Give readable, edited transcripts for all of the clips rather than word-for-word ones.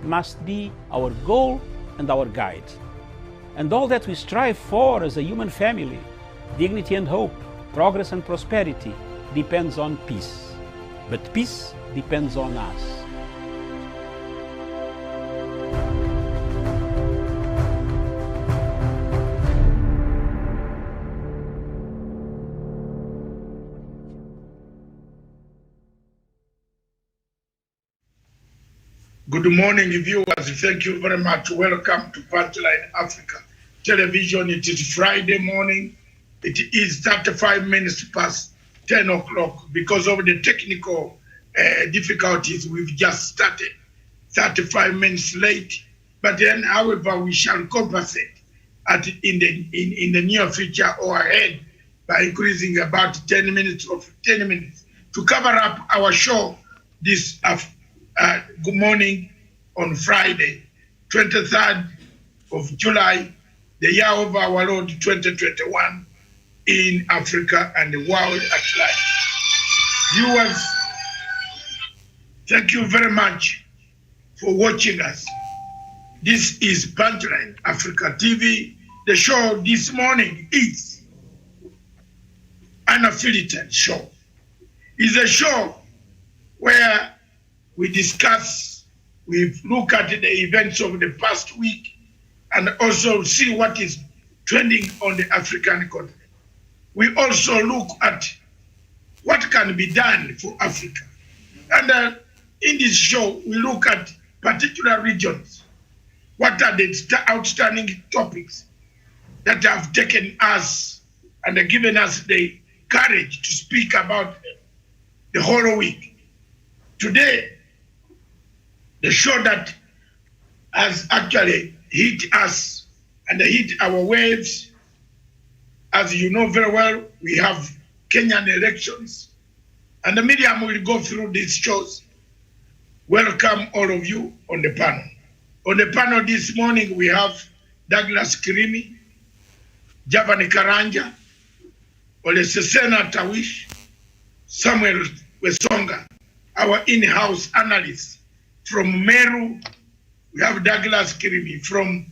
must be our goal and our guide. And all that we strive for as a human family, dignity and hope, progress and prosperity, depends on peace. But peace depends on us. Good morning, viewers. Thank you very much. Welcome to Punchline Africa Television. It is Friday morning. It is 35 minutes past 10 o'clock. Because of the technical difficulties, we've just started 35 minutes late. But then, however, we shall compensate in the near future or ahead by increasing about 10 minutes to cover up our show this afternoon. Good morning on Friday, 23rd of July, the year of our Lord 2021 in Africa and the world at large. Viewers, thank you very much for watching us. This is Punchline Africa TV. The show this morning is Unfiltered show. It's a show where we discuss, we look at the events of the past week and also see what is trending on the African continent. We also look at what can be done for Africa. And in this show, we look at particular regions. What are the outstanding topics that have taken us and given us the courage to speak about the whole week? Today, the show that has actually hit us and hit our waves, as you know very well, we have Kenyan elections. And the media will go through these shows. Welcome all of you on the panel. On the panel this morning, we have Douglas Kirimi, Javani Karanja, Olesesena Tawish, Samuel Wesonga, our in-house analyst. From Meru, we have Douglas Kirimi. From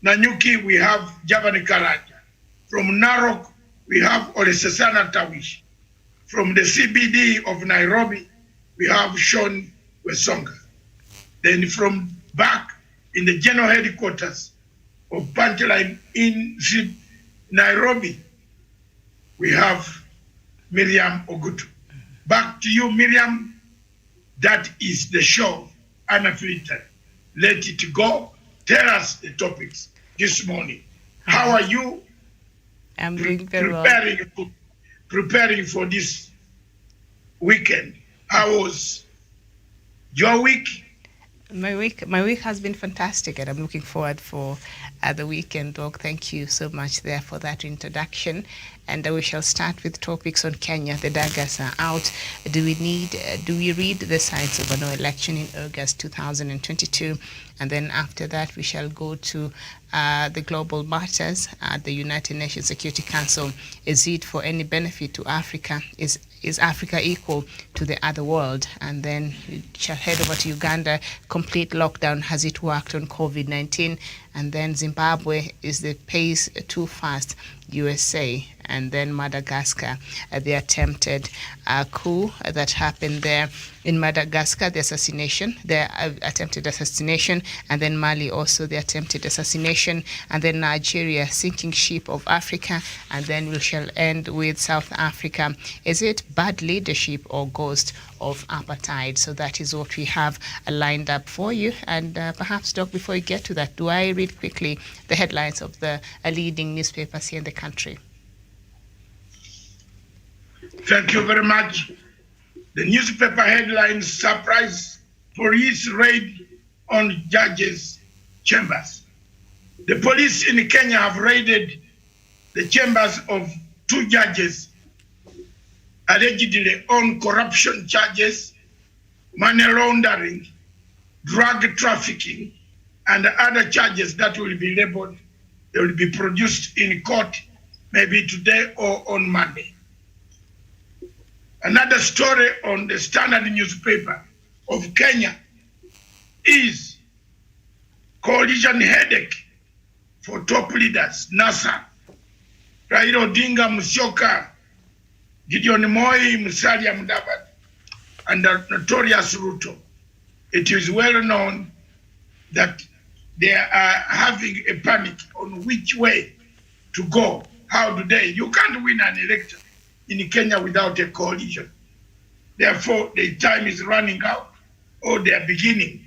Nanyuki, we have Javani Karanja. From Narok, we have Olesesana Tawish. From the CBD of Nairobi, we have Sean Wesonga. Then from back in the general headquarters of Punchline in Nairobi, we have Miriam Ogutu. Back to you, Miriam. That is the show. Unfiltered. Let it go. Tell us the topics this morning. How are you? I'm doing very well. Preparing for this weekend. How was your week? My week has been fantastic, and I'm looking forward for the weekend, Doc. Thank you so much there for that introduction. And we shall start with topics on Kenya. The Daggers are out. Do we read the signs of an election in August 2022? And then after that, we shall go to the global matters at the United Nations Security Council. Is it for any benefit to Africa? Is Africa equal to the other world? And then we shall head over to Uganda. Complete lockdown, has it worked on COVID-19? And then Zimbabwe, is the pace too fast? USA. And then Madagascar, the attempted coup that happened there in Madagascar, the attempted assassination, and then Mali also the attempted assassination, and then Nigeria, sinking ship of Africa, and then we shall end with South Africa. Is it bad leadership or ghost of apartheid? So that is what we have lined up for you. And perhaps, Doc, before you get to that, do I read quickly the headlines of the leading newspapers here in the country? Thank you very much. The newspaper headlines: surprise police raid on judges' chambers. The police in Kenya have raided the chambers of 2 judges allegedly on corruption charges, money laundering, drug trafficking, and other charges that will be labeled. They will be produced in court maybe today or on Monday. Another story on the Standard newspaper of Kenya is coalition headache for top leaders, NASA, Raila Odinga, Musyoka, Gideon Moi, Musalia Mudavadi, and the notorious Ruto. It is well known that they are having a panic on which way to go. How do they? You can't win an election in Kenya without a coalition. Therefore, the time is running out, or they are beginning.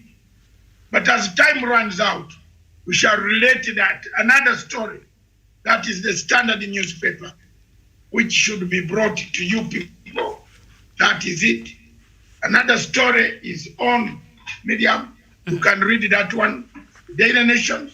But as time runs out, we shall relate that another story, that is the Standard newspaper, which should be brought to you people. That is it. Another story is on Medium. You can read that one. Daily Nation.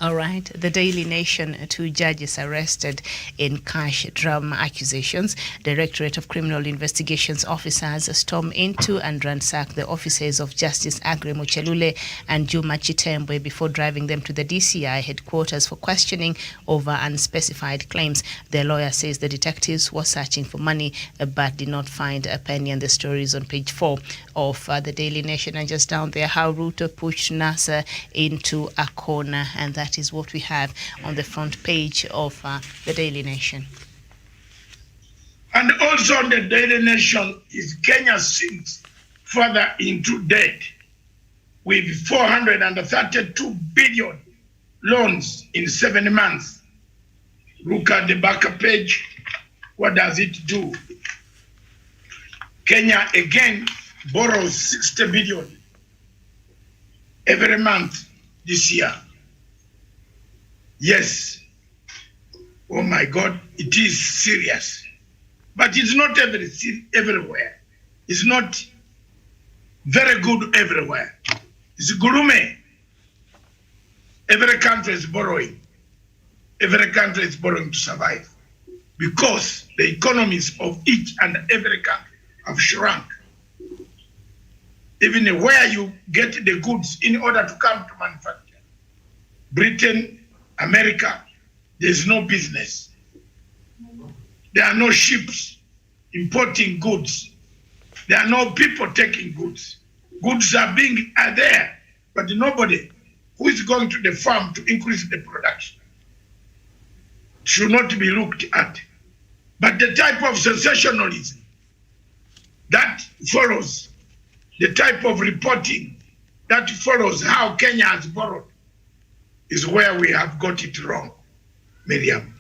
All right. The Daily Nation, 2 judges arrested in cash drum accusations. Directorate of Criminal Investigations officers storm into and ransack the offices of Justice Aggrey Muchelule and Juma Chitembwe before driving them to the DCI headquarters for questioning over unspecified claims. Their lawyer says the detectives were searching for money but did not find a penny, and the story is on page 4 of the Daily Nation. And just down there, how Ruto pushed NASA into a corner, and that is what we have on the front page of the Daily Nation. And also on the Daily Nation is Kenya sinks further into debt with 432 billion loans in 7 months. Look at the back page. What does it do? Kenya again borrows 60 billion every month this year. Yes. Oh my God, it is serious. But it's not everywhere. It's not very good everywhere. It's gurume. Every country is borrowing. Every country is borrowing to survive, because the economies of each and every country have shrunk. Even where you get the goods in order to come to manufacture. Britain, America, there's no business. There are no ships importing goods. There are no people taking goods. Goods are there, but nobody who is going to the farm to increase the production should not be looked at. But the type of sensationalism that follows, the type of reporting that follows how Kenya has borrowed, is where we have got it wrong. Miriam,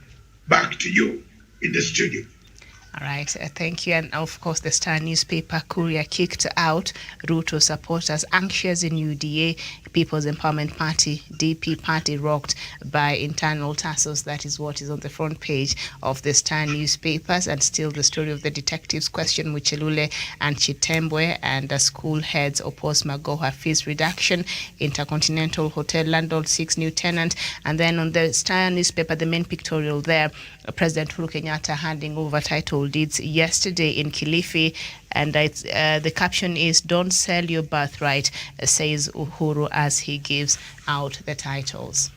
back to you in the studio. All right, thank you. And of course, the Star newspaper, Courier kicked out Ruto supporters anxious in UDA, People's Empowerment Party, DP party rocked by internal tussles. That is what is on the front page of the Star newspapers. And still the story of the detectives question Muchelule and Chitembwe, and the school heads oppose Magoha fees reduction. Intercontinental Hotel landlord 6 new tenant. And then on the Star newspaper, the main pictorial there, President Uhuru Kenyatta handing over title deeds yesterday in Kilifi, and the caption is "Don't sell your birthright," says Uhuru as he gives out the titles.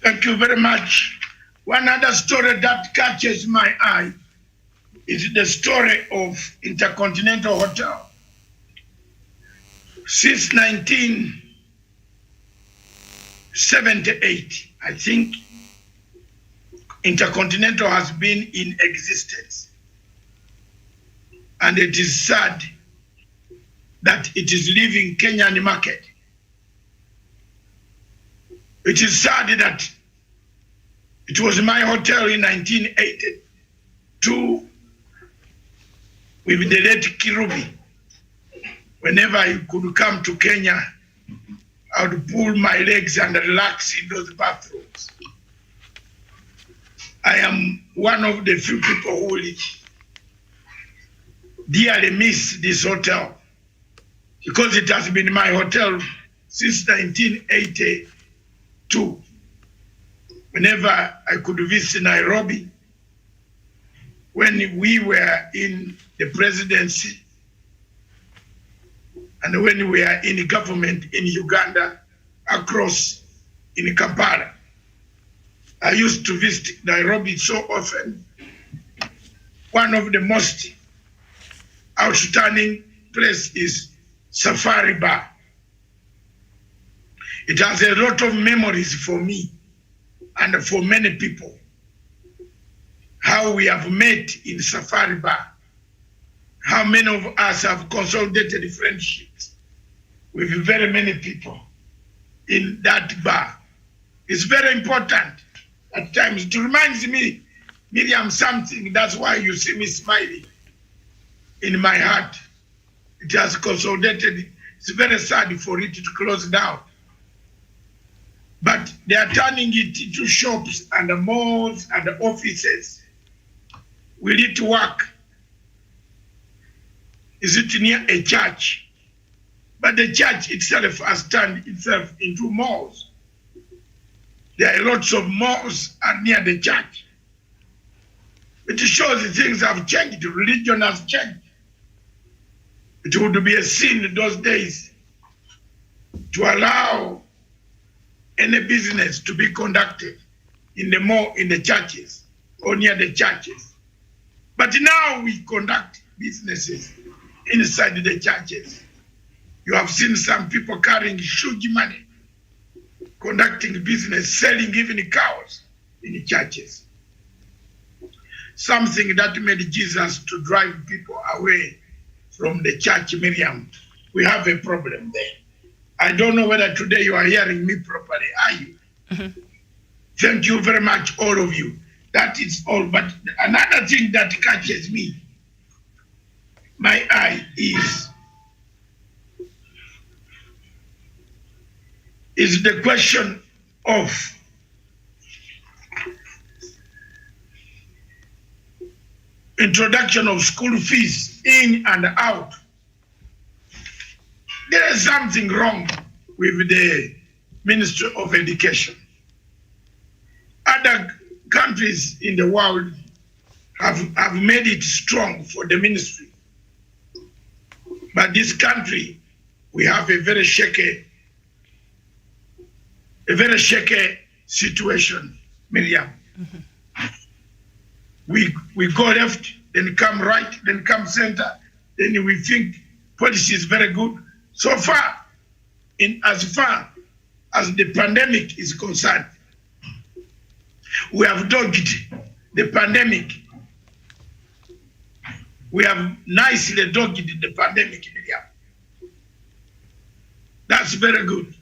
Thank you very much. One other story that catches my eye is the story of Intercontinental Hotel. Since 1978, I think, Intercontinental has been in existence. And it is sad that it is leaving Kenyan market. It is sad that it was my hotel in 1982 with the late Kirubi. Whenever I could come to Kenya, I would pull my legs and relax in those bathrooms. I am one of the few people who will dearly miss this hotel, because it has been my hotel since 1982. Whenever I could visit Nairobi, when we were in the presidency, and when we are in government in Uganda, across in Kampala, I used to visit Nairobi so often. One of the most outstanding place is Safari Bar. It has a lot of memories for me and for many people. How we have met in Safari Bar. How many of us have consolidated friendships with very many people in that bar. It's very important at times. It reminds me, Miriam, something. That's why you see me smiling in my heart. It has consolidated. It's very sad for it to close down. But they are turning it into shops and malls and offices. Will it work? Is it near a church? But the church itself has turned itself into malls. There are lots of malls are near the church. It shows that things have changed. Religion has changed. It would be a sin in those days to allow any business to be conducted in the mall, in the churches or near the churches. But now we conduct businesses inside the churches. You have seen some people carrying huge money, conducting business, selling even cows in the churches. Something that made Jesus to drive people away from the church, Miriam. We have a problem there. I don't know whether today you are hearing me properly. Are you? Mm-hmm. Thank you very much, all of you. That is all. But another thing that catches me, my eye, is the question of introduction of school fees in and out. There is something wrong with the Ministry of Education. Other countries in the world have made it strong for the ministry. But this country, we have a very shaky situation, Miriam. Mm-hmm. We go left, then come right, then come center, then we think policy is very good. So far, as far as the pandemic is concerned, we have dogged the pandemic. We have nicely dogged the pandemic, Miriam. That's very good.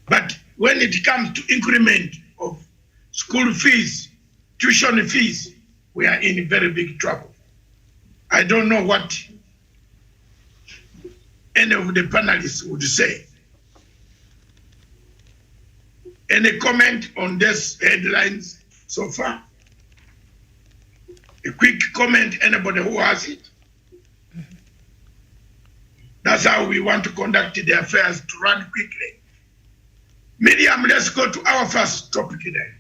But when it comes to increment of school fees, tuition fees, we are in very big trouble. I don't know what any of the panelists would say. Any comment on this headlines so far? A quick comment, anybody who has it? That's how we want to conduct the affairs, to run quickly. Miriam, let's go to our first topic then.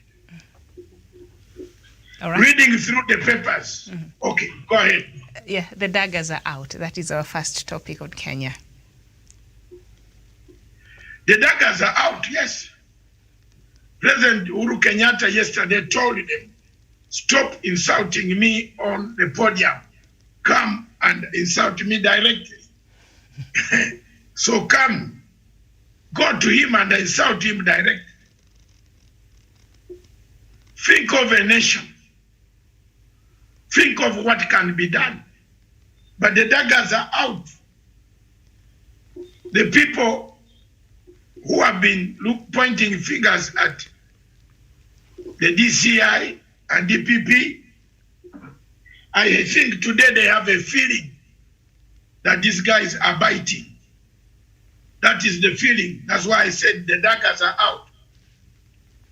All right. Reading through the papers. Mm-hmm. Okay, go ahead. Yeah, the daggers are out. That is our first topic on Kenya. The daggers are out, yes. President Uhuru Kenyatta yesterday told them, stop insulting me on the podium. Come and insult me directly. So come, go to him and insult him directly. Think of a nation. Think of what can be done. But the daggers are out. The people who have been pointing fingers at the DCI and DPP, I think today they have a feeling that these guys are biting. That is the feeling. That's why I said the daggers are out.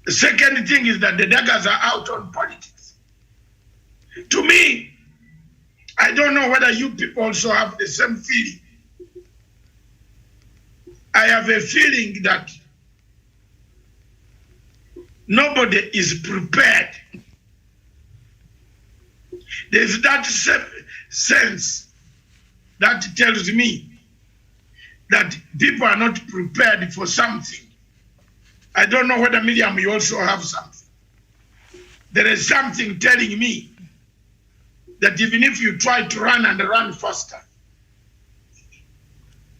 The second thing is that the daggers are out on politics. To me, I don't know whether you people also have the same feeling. I have a feeling that nobody is prepared. There's that sense that tells me that people are not prepared for something. I don't know whether, Miriam, you also have something. There is something telling me that even if you try to run and run faster,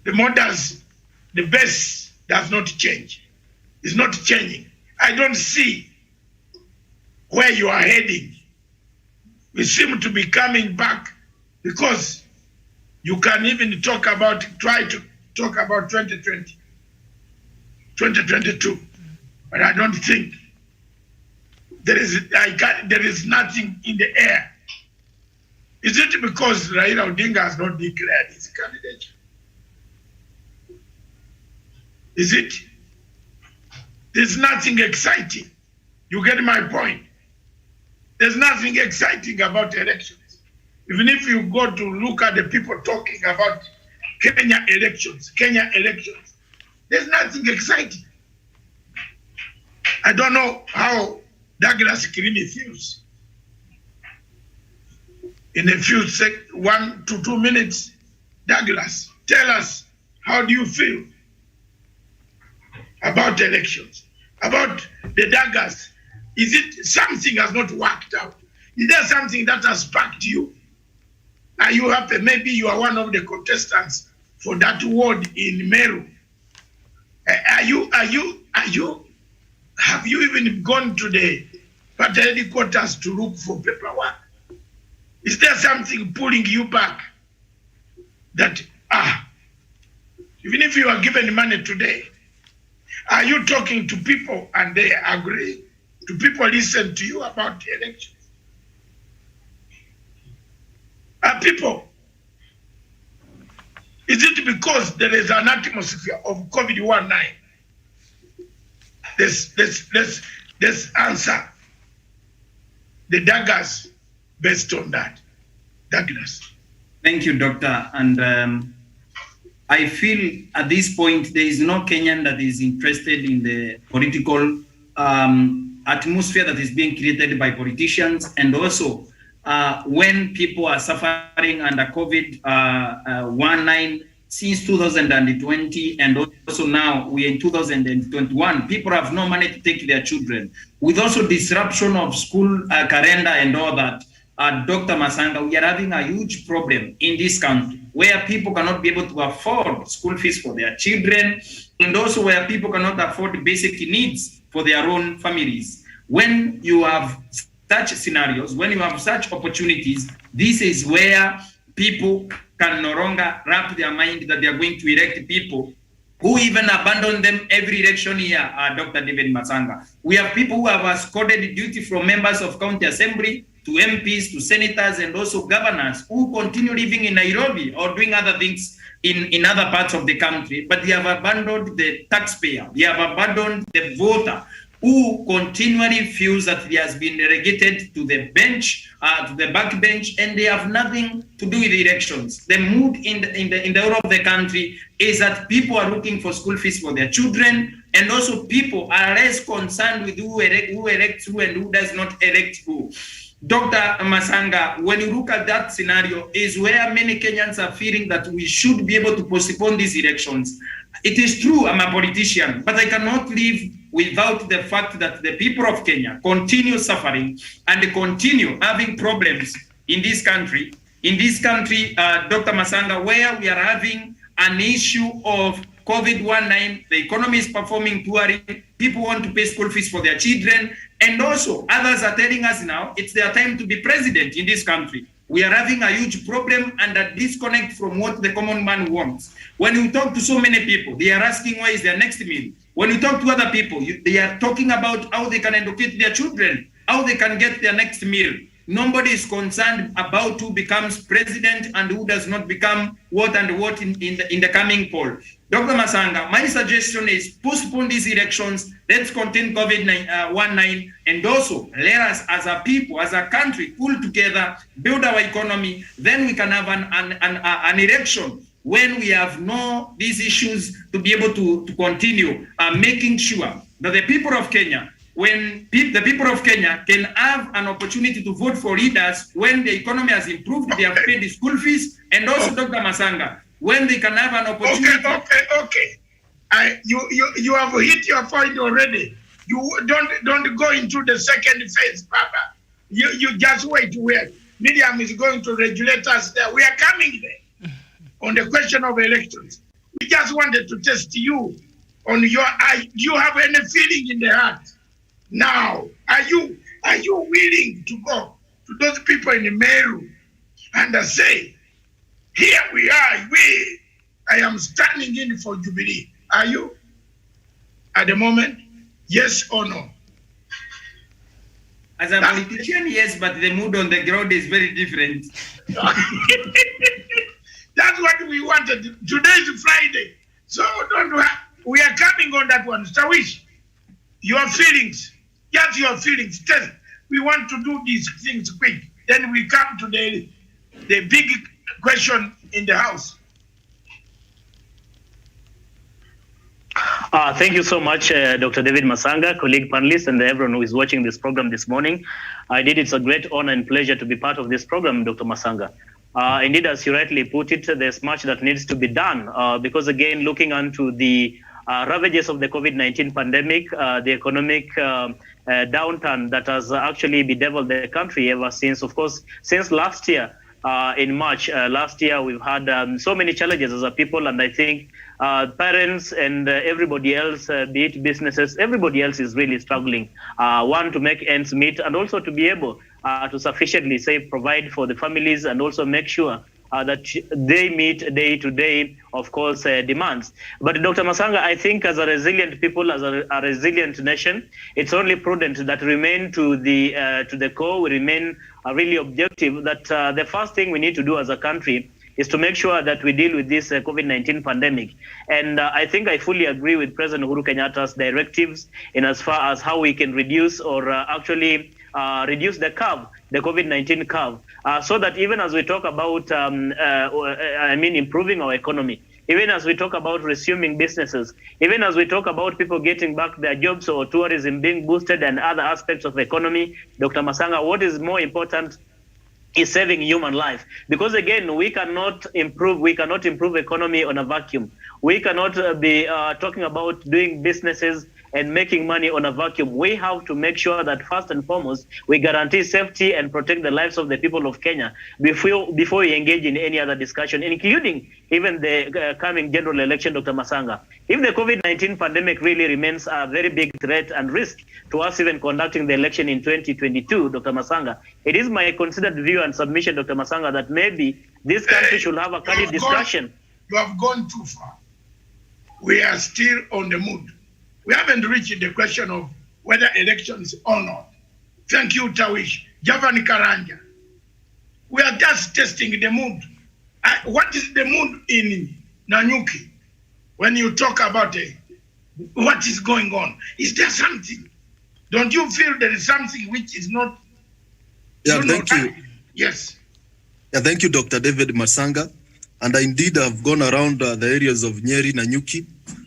the models, the base does not change. It's not changing. I don't see where you are heading. We seem to be coming back because you can even try to talk about 2020, 2022. But I don't think there is nothing in the air. Is it because Raila Odinga has not declared his candidature? Is it? There's nothing exciting. You get my point? There's nothing exciting about elections. Even if you go to look at the people talking about Kenya elections, there's nothing exciting. I don't know how Douglas Kirini feels. In a few 1 to 2 minutes, Douglas, tell us, how do you feel about elections, about the Daggers? Is it something has not worked out? Is there something that has sparked you? Are you happy? Maybe you are one of the contestants for that ward in Meru. Have you even gone to the party headquarters to look for paperwork? Is there something pulling you back that, even if you are given money today, are you talking to people and they agree? Do people listen to you about the elections? People, is it because there is an atmosphere of COVID-19? Let's answer the Daggers based on that. Douglas. Thank you, Doctor. And I feel at this point there is no Kenyan that is interested in the political atmosphere that is being created by politicians, and also when people are suffering under COVID-19 since 2020, and also now we are in 2021, people have no money to take their children. With also disruption of school calendar and all that, Dr. Masanga, we are having a huge problem in this country where people cannot be able to afford school fees for their children, and also where people cannot afford basic needs for their own families. When you have such scenarios, when you have such opportunities, this is where people can no longer wrap their mind that they are going to elect people who even abandon them every election year, Dr. David Masanga. We have people who have escorted duty from members of county assembly to MPs, to senators, and also governors who continue living in Nairobi or doing other things in other parts of the country, but they have abandoned the taxpayer, they have abandoned the voter, who continually feels that he has been relegated to the bench, to the back bench, and they have nothing to do with the elections. The mood in the whole of the country is that people are looking for school fees for their children, and also people are less concerned with who elects who and who does not elect who. Dr. Masanga, when you look at that scenario, is where many Kenyans are feeling that we should be able to postpone these elections. It is true, I'm a politician, but I cannot live without the fact that the people of Kenya continue suffering and continue having problems in this country. In this country, Dr. Masanga, where we are having an issue of COVID-19, the economy is performing poorly, people want to pay school fees for their children, and also others are telling us now it's their time to be president in this country. We are having a huge problem and a disconnect from what the common man wants. When you talk to so many people, they are asking why is their next meal. When you talk to other people, they are talking about how they can educate their children, how they can get their next meal. Nobody is concerned about who becomes president and who does not become what and what in the coming poll. Dr. Masanga, my suggestion is postpone these elections. Let's contain COVID-19, and also let us as a people, as a country, pull together, build our economy. Then we can have an election when we have these issues to be able to continue making sure that the people of Kenya, when the people of Kenya can have an opportunity to vote for leaders when the economy has improved, they have paid the school fees, and also Dr. Masanga, when they can have an opportunity. Okay. You have hit your point already. You don't go into the second phase, Papa. You just wait where Miriam is going to regulate us there. We are coming there on the question of elections. We just wanted to test you on your eye. Do you have any feeling in the heart? Now, are you willing to go to those people in Meru and say, here we are, I am standing in for Jubilee. Are you? At the moment, yes or no? As a politician, yes, but the mood on the ground is very different. That's what we wanted. Today is Friday. So we are coming on that one. Stawish, your feelings. Just your feelings. Tell. We want to do these things quick. Then we come to the big question in the house. Thank you so much, Dr. David Masanga, colleague panelist, and everyone who is watching this program this morning. Indeed, it's a great honor and pleasure to be part of this program, Dr. Masanga. Indeed, as you rightly put it, there's much that needs to be done because, again, looking onto the ravages of the COVID-19 pandemic, the economic downturn that has actually bedeviled the country ever since, of course, since last year. In March last year, we've had so many challenges as a people, and I think parents and everybody else, be it businesses, everybody else is really struggling. One, to make ends meet, and also to be able to sufficiently provide for the families, and also make sure that they meet day-to-day, of course, demands. But Dr. Masanga, I think as a resilient people, as a resilient nation, it's only prudent that we remain to the core, we remain really objective, that the first thing we need to do as a country is to make sure that we deal with this COVID-19 pandemic. And I think I fully agree with President Uhuru Kenyatta's directives in as far as how we can reduce or actually reduce the curve, the COVID-19 curve, so that even as we talk about, improving our economy, even as we talk about resuming businesses, even as we talk about people getting back their jobs or tourism being boosted and other aspects of the economy, Dr. Masanga, what is more important is saving human life. Because again, we cannot improve economy on a vacuum. We cannot be talking about doing businesses and making money on a vacuum. We have to make sure that first and foremost, we guarantee safety and protect the lives of the people of Kenya before we engage in any other discussion, including even the coming general election, Dr. Masanga. If the COVID-19 pandemic really remains a very big threat and risk to us even conducting the election in 2022, Dr. Masanga, it is my considered view and submission, Dr. Masanga, that maybe this country should have a candid discussion. You have gone too far. We are still on the mood. We haven't reached the question of whether elections or not. Thank you, Tawish. Javan Karanja. We are just testing the mood. What is the mood in Nanyuki? When you talk about what is going on, is there something? Don't you feel there is something which is not? Yeah, thank you. Yes. Yeah, thank you, Dr. David Masanga. And indeed, I've gone around the areas of Nyeri, Nanyuki,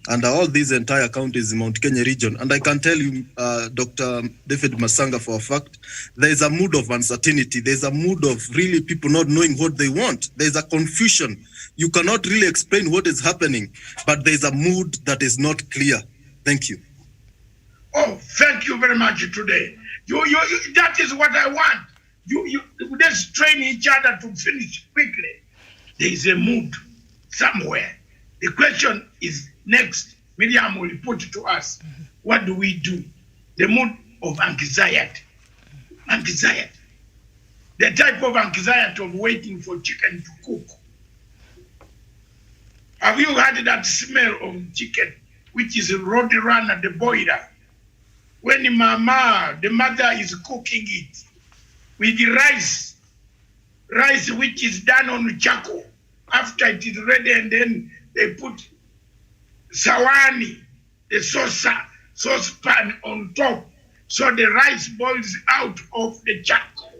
and all these entire counties in Mount Kenya region. And I can tell you, Dr. David Masanga, for a fact, there is a mood of uncertainty. There's a mood of really people not knowing what they want. There's a confusion. You cannot really explain what is happening, but there's a mood that is not clear. Thank you. Oh, thank you very much today. That is what I want. Let's train each other to finish quickly. There is a mood somewhere. The question is next. Miriam will put it to us. What do we do? The mood of anxiety. Anxiety. The type of anxiety of waiting for chicken to cook. Have you had that smell of chicken, which is roti run at the boiler? When the mother is cooking it with the rice which is done on charcoal. After it is ready, and then they put sawani, the saucepan on top, so the rice boils out of the charcoal.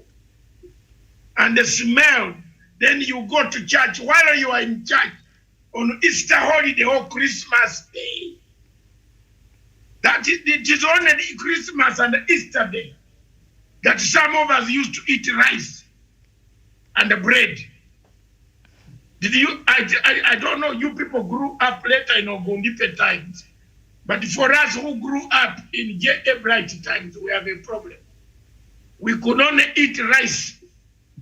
And the smell, then you go to church. While you are in church, on Easter holiday or Christmas Day, it is only Christmas and Easter Day that some of us used to eat rice and the bread. Did you? I don't know. You people grew up later in Ogundipe times, but for us who grew up in J.A. Bright times, we have a problem. We could only eat rice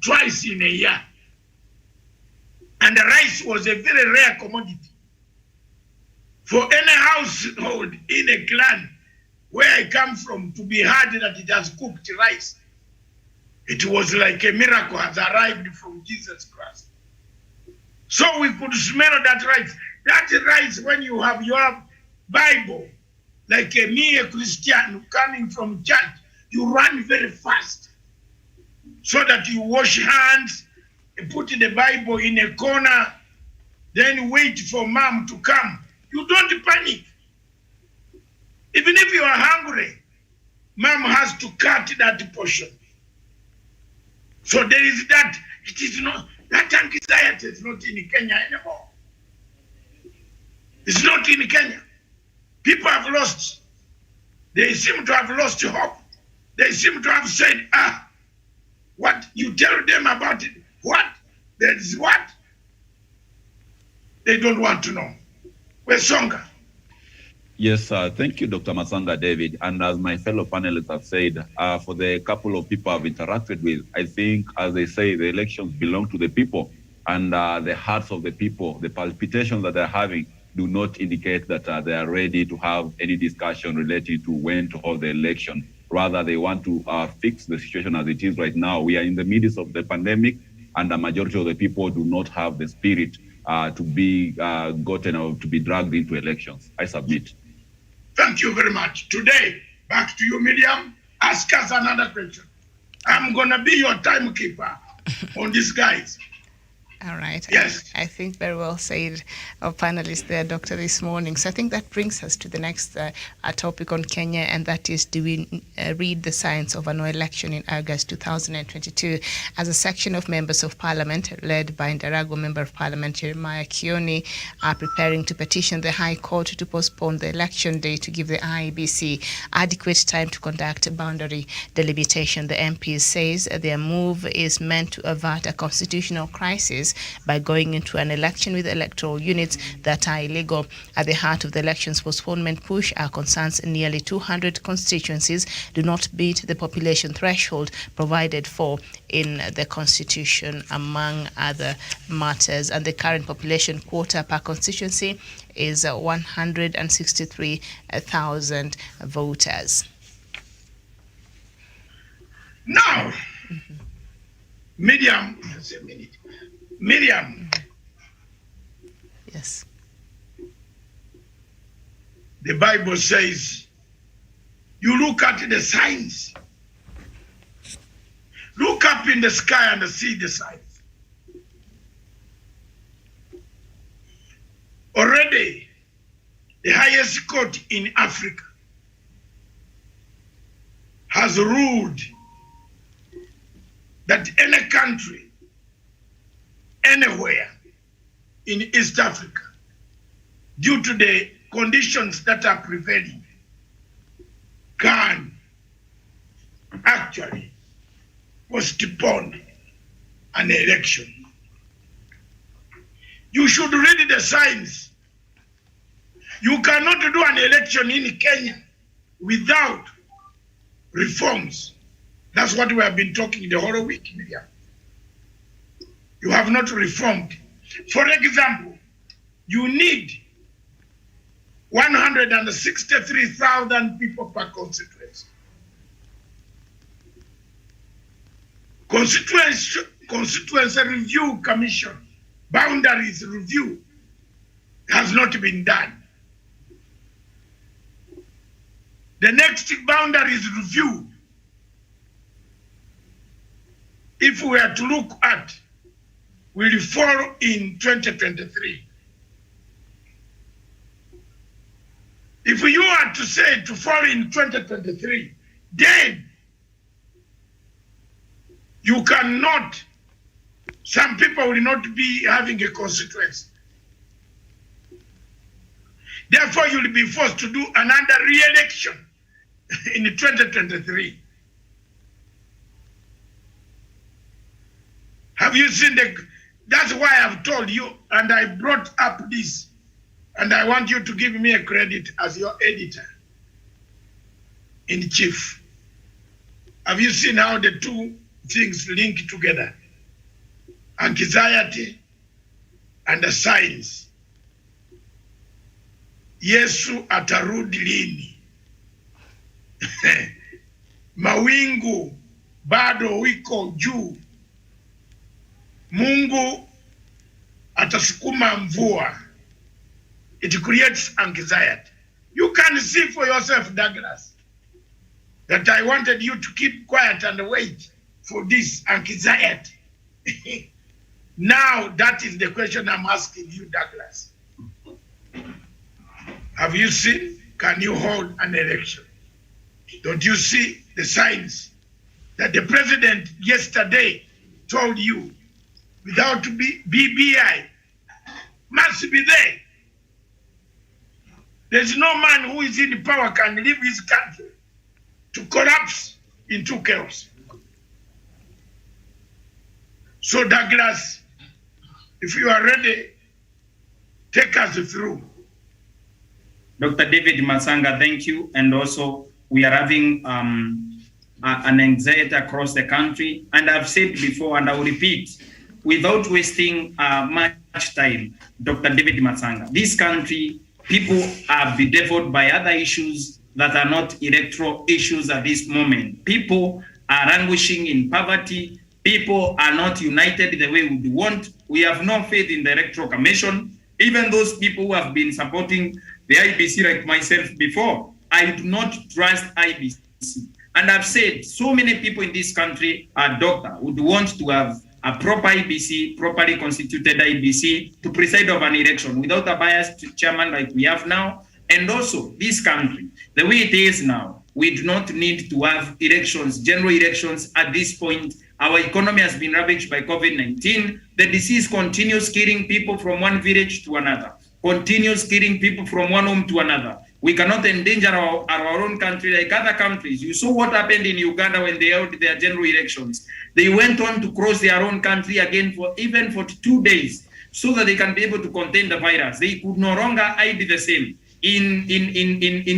twice in a year, and the rice was a very rare commodity. For any household in a clan where I come from to be heard that it has cooked rice, it was like a miracle has arrived from Jesus Christ. So we could smell that rice. That rice, when you have your Bible, like me, a Christian coming from church, you run very fast so that you wash hands, put the Bible in a corner, then wait for mom to come. You don't panic. Even if you are hungry, mom has to cut that portion. So there is that. It is not, that anxiety is not in Kenya anymore. It's not in Kenya. People have lost. They seem to have lost hope. They seem to have said, what? You tell them about it. What? There is what? They don't want to know. Where's Songa? Yes, thank you, Dr. Masanga David. And as my fellow panelists have said, for the couple of people I've interacted with, I think, as they say, the elections belong to the people, and the hearts of the people, the palpitations that they're having do not indicate that they are ready to have any discussion related to when to hold the election. Rather, they want to fix the situation as it is right now. We are in the midst of the pandemic, and the majority of the people do not have the spirit to be gotten or to be dragged into elections. I submit. Thank you very much. Today, back to you, Miriam. Ask us another question. I'm going to be your timekeeper on this, guys. All right. Yes. I think very well said, our panelists there, Doctor, this morning. So I think that brings us to the next topic on Kenya, and that is, do we read the signs of a no election in August 2022? As a section of members of parliament, led by Ndarago Member of Parliament Jeremiah Kioni, are preparing to petition the High Court to postpone the election day to give the IEBC adequate time to conduct a boundary delimitation. The MPs says their move is meant to avert a constitutional crisis by going into an election with electoral units that are illegal. At the heart of the elections postponement push are concerns nearly 200 constituencies do not beat the population threshold provided for in the Constitution, among other matters. And the current population quota per constituency is 163,000 voters. Now, Miriam, Miriam. Yes. The Bible says, you look at the signs. Look up in the sky and see the signs. Already, the highest court in Africa has ruled that any country anywhere in East Africa, due to the conditions that are prevailing, can actually postpone an election. You should read the signs. You cannot do an election in Kenya without reforms. That's what we have been talking the whole week, Miriam. You have not reformed. For example, you need 163,000 people per constituency. Constituency Review Commission, boundaries review has not been done. The next boundaries review, if we are to look at, will fall in 2023. If you are to say to fall in 2023, then you cannot, some people will not be having a constituency. Therefore, you will be forced to do another re-election in 2023. Have you seen that's why I've told you, and I brought up this, and I want you to give me a credit as your editor in chief. Have you seen how the two things link together? Anxiety and the science. Yesu atarudi lini? Mawingu bado wiko juu. Mungu atasukuma mvua. It creates anxiety. You can see for yourself, Douglas, that I wanted you to keep quiet and wait for this anxiety. Now, that is the question I'm asking you, Douglas. Have you seen, can you hold an election? Don't you see the signs that the president yesterday told you without BBI must be there? There's no man who is in power can leave his country to collapse into chaos. So Douglas, if you are ready, take us through. Dr. David Masanga, thank you. And also, we are having an anxiety across the country. And I've said before, and I will repeat, without wasting much time, Dr. David Masanga, this country, people are bedeviled by other issues that are not electoral issues at this moment. People are languishing in poverty. People are not united the way we want. We have no faith in the Electoral Commission. Even those people who have been supporting the IBC like myself before, I do not trust IBC. And I've said so many people in this country, doctor, would want to have a proper IBC, properly constituted IBC to preside over an election without a biased chairman like we have now. And also this country, the way it is now, we do not need to have elections, general elections at this point. Our economy has been ravaged by COVID-19. The disease continues killing people from one village to another, continues killing people from one home to another. We cannot endanger our own country like other countries. You saw what happened in Uganda when they held their general elections. They went on to cross their own country again for even 42 days so that they can be able to contain the virus. They could no longer hide the same. In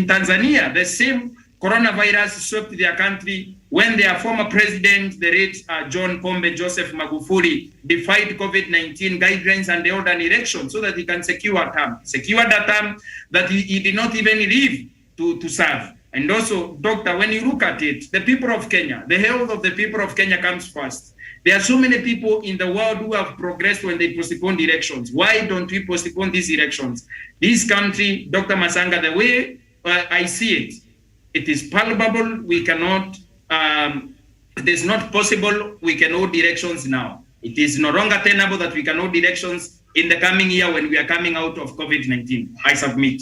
Tanzania, the same coronavirus swept their country when their former president, the late John Pombe Joseph Magufuli, defied COVID-19 guidelines and held an election so that he can secure a term. Secured a term that he did not even live to serve. And also, doctor, when you look at it, the people of Kenya, the health of the people of Kenya comes first. There are so many people in the world who have progressed when they postponed elections. Why don't we postpone these elections? This country, Dr. Masanga, the way I see it, it is palpable. We cannot, it is not possible we can hold elections now. It is no longer tenable that we can hold elections in the coming year when we are coming out of COVID-19. I submit.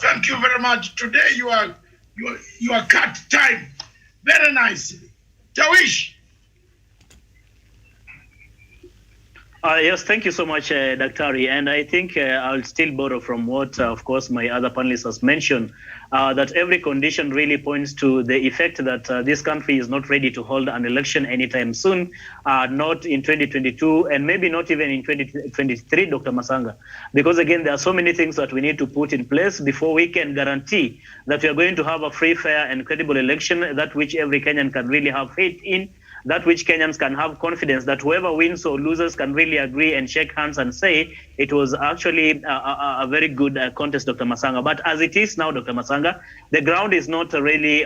Thank you very much. Today you are cut time very nicely. Tawish. Yes, thank you so much, Daktari. And I think I'll still borrow from what, of course, my other panelists has mentioned, that every condition really points to the effect that this country is not ready to hold an election anytime soon, not in 2022, and maybe not even in 2023, Dr. Masanga. Because again, there are so many things that we need to put in place before we can guarantee that we are going to have a free, fair, and credible election, that which every Kenyan can really have faith in, that which Kenyans can have confidence that whoever wins or loses can really agree and shake hands and say it was actually a very good contest, Dr. Masanga. But as it is now, Dr. Masanga, the ground is not really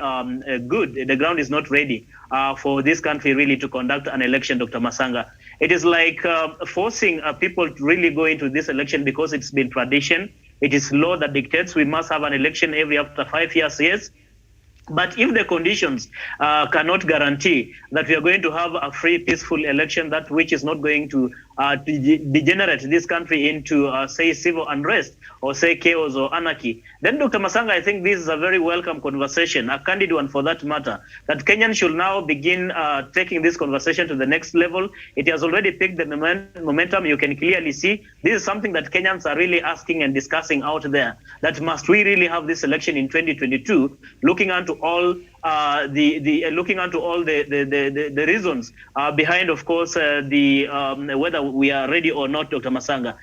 good. The ground is not ready for this country really to conduct an election, Dr. Masanga. It is like forcing people to really go into this election because it's been tradition. It is law that dictates we must have an election every after 5 years, yes. But if the conditions cannot guarantee that we are going to have a free, peaceful election, that which is not going to degenerate this country into, say, civil unrest or, say, chaos or anarchy, then, Dr. Masanga, I think this is a very welcome conversation, a candid one for that matter, that Kenyans should now begin taking this conversation to the next level. It has already picked the momentum. You can clearly see this is something that Kenyans are really asking and discussing out there, that must we really have this election in 2022, looking onto all looking into all the reasons behind, of course, whether we are ready or not, Dr. Masanga.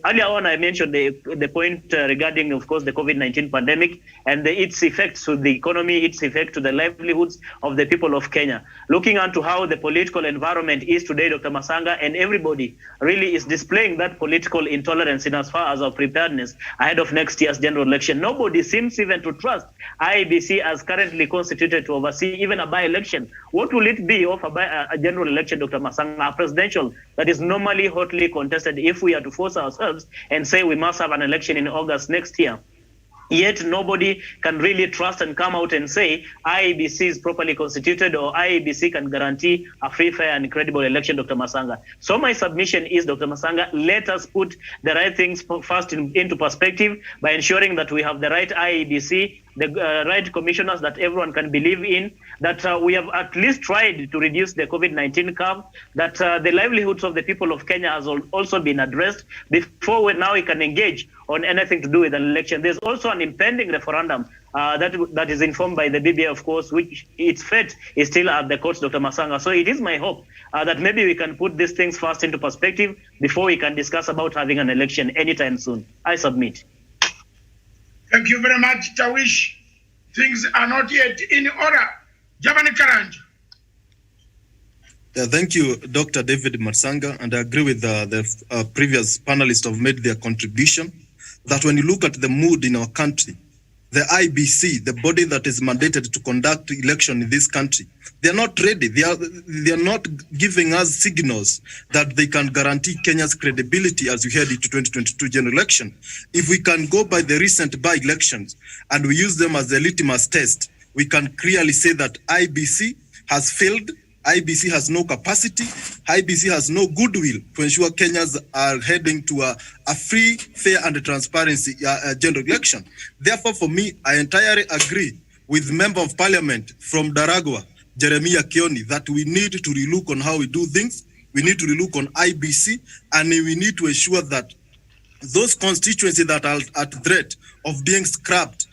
Earlier on, I mentioned the point regarding, of course, the COVID-19 pandemic and its effects to the economy, its effect to the livelihoods of the people of Kenya. Looking into how the political environment is today, Dr. Masanga, and everybody really is displaying that political intolerance in as far as our preparedness ahead of next year's general election. Nobody seems even to trust IEBC as currently constituted to oversee even a by-election. What will it be of a general election, Dr. Masanga, a presidential that is normally hotly contested, if we are to force ourselves and say we must have an election in August next year? Yet nobody can really trust and come out and say IEBC is properly constituted or IEBC can guarantee a free, fair, and credible election, Dr. Masanga. So my submission is, Dr. Masanga, let us put the right things first into perspective by ensuring that we have the right IEBC, the right commissioners that everyone can believe in, that we have at least tried to reduce the COVID-19 curve, that the livelihoods of the people of Kenya has also been addressed before now we can engage on anything to do with an election. There's also an impending referendum that is informed by the BBI, of course, which its fate is still at the courts, Dr. Masanga. So it is my hope that maybe we can put these things first into perspective before we can discuss about having an election anytime soon. I submit. Thank you very much, Tawish. Things are not yet in order. Javani Karanja. Thank you, Dr. David Masanga, and I agree with the previous panelists who have made their contribution, that when you look at the mood in our country, the IBC, the body that is mandated to conduct election in this country, they are not ready. They are not giving us signals that they can guarantee Kenya's credibility as we head into 2022 general election. If we can go by the recent by-elections and we use them as the litmus test, we can clearly say that IBC has failed. IBC has no capacity. IBC has no goodwill to ensure Kenyans are heading to a free, fair, and transparency general election. Therefore, for me, I entirely agree with Member of Parliament from Daragwa, Jeremiah Kioni, that we need to relook on how we do things. We need to relook on IBC, and we need to ensure that those constituencies that are at threat of being scrapped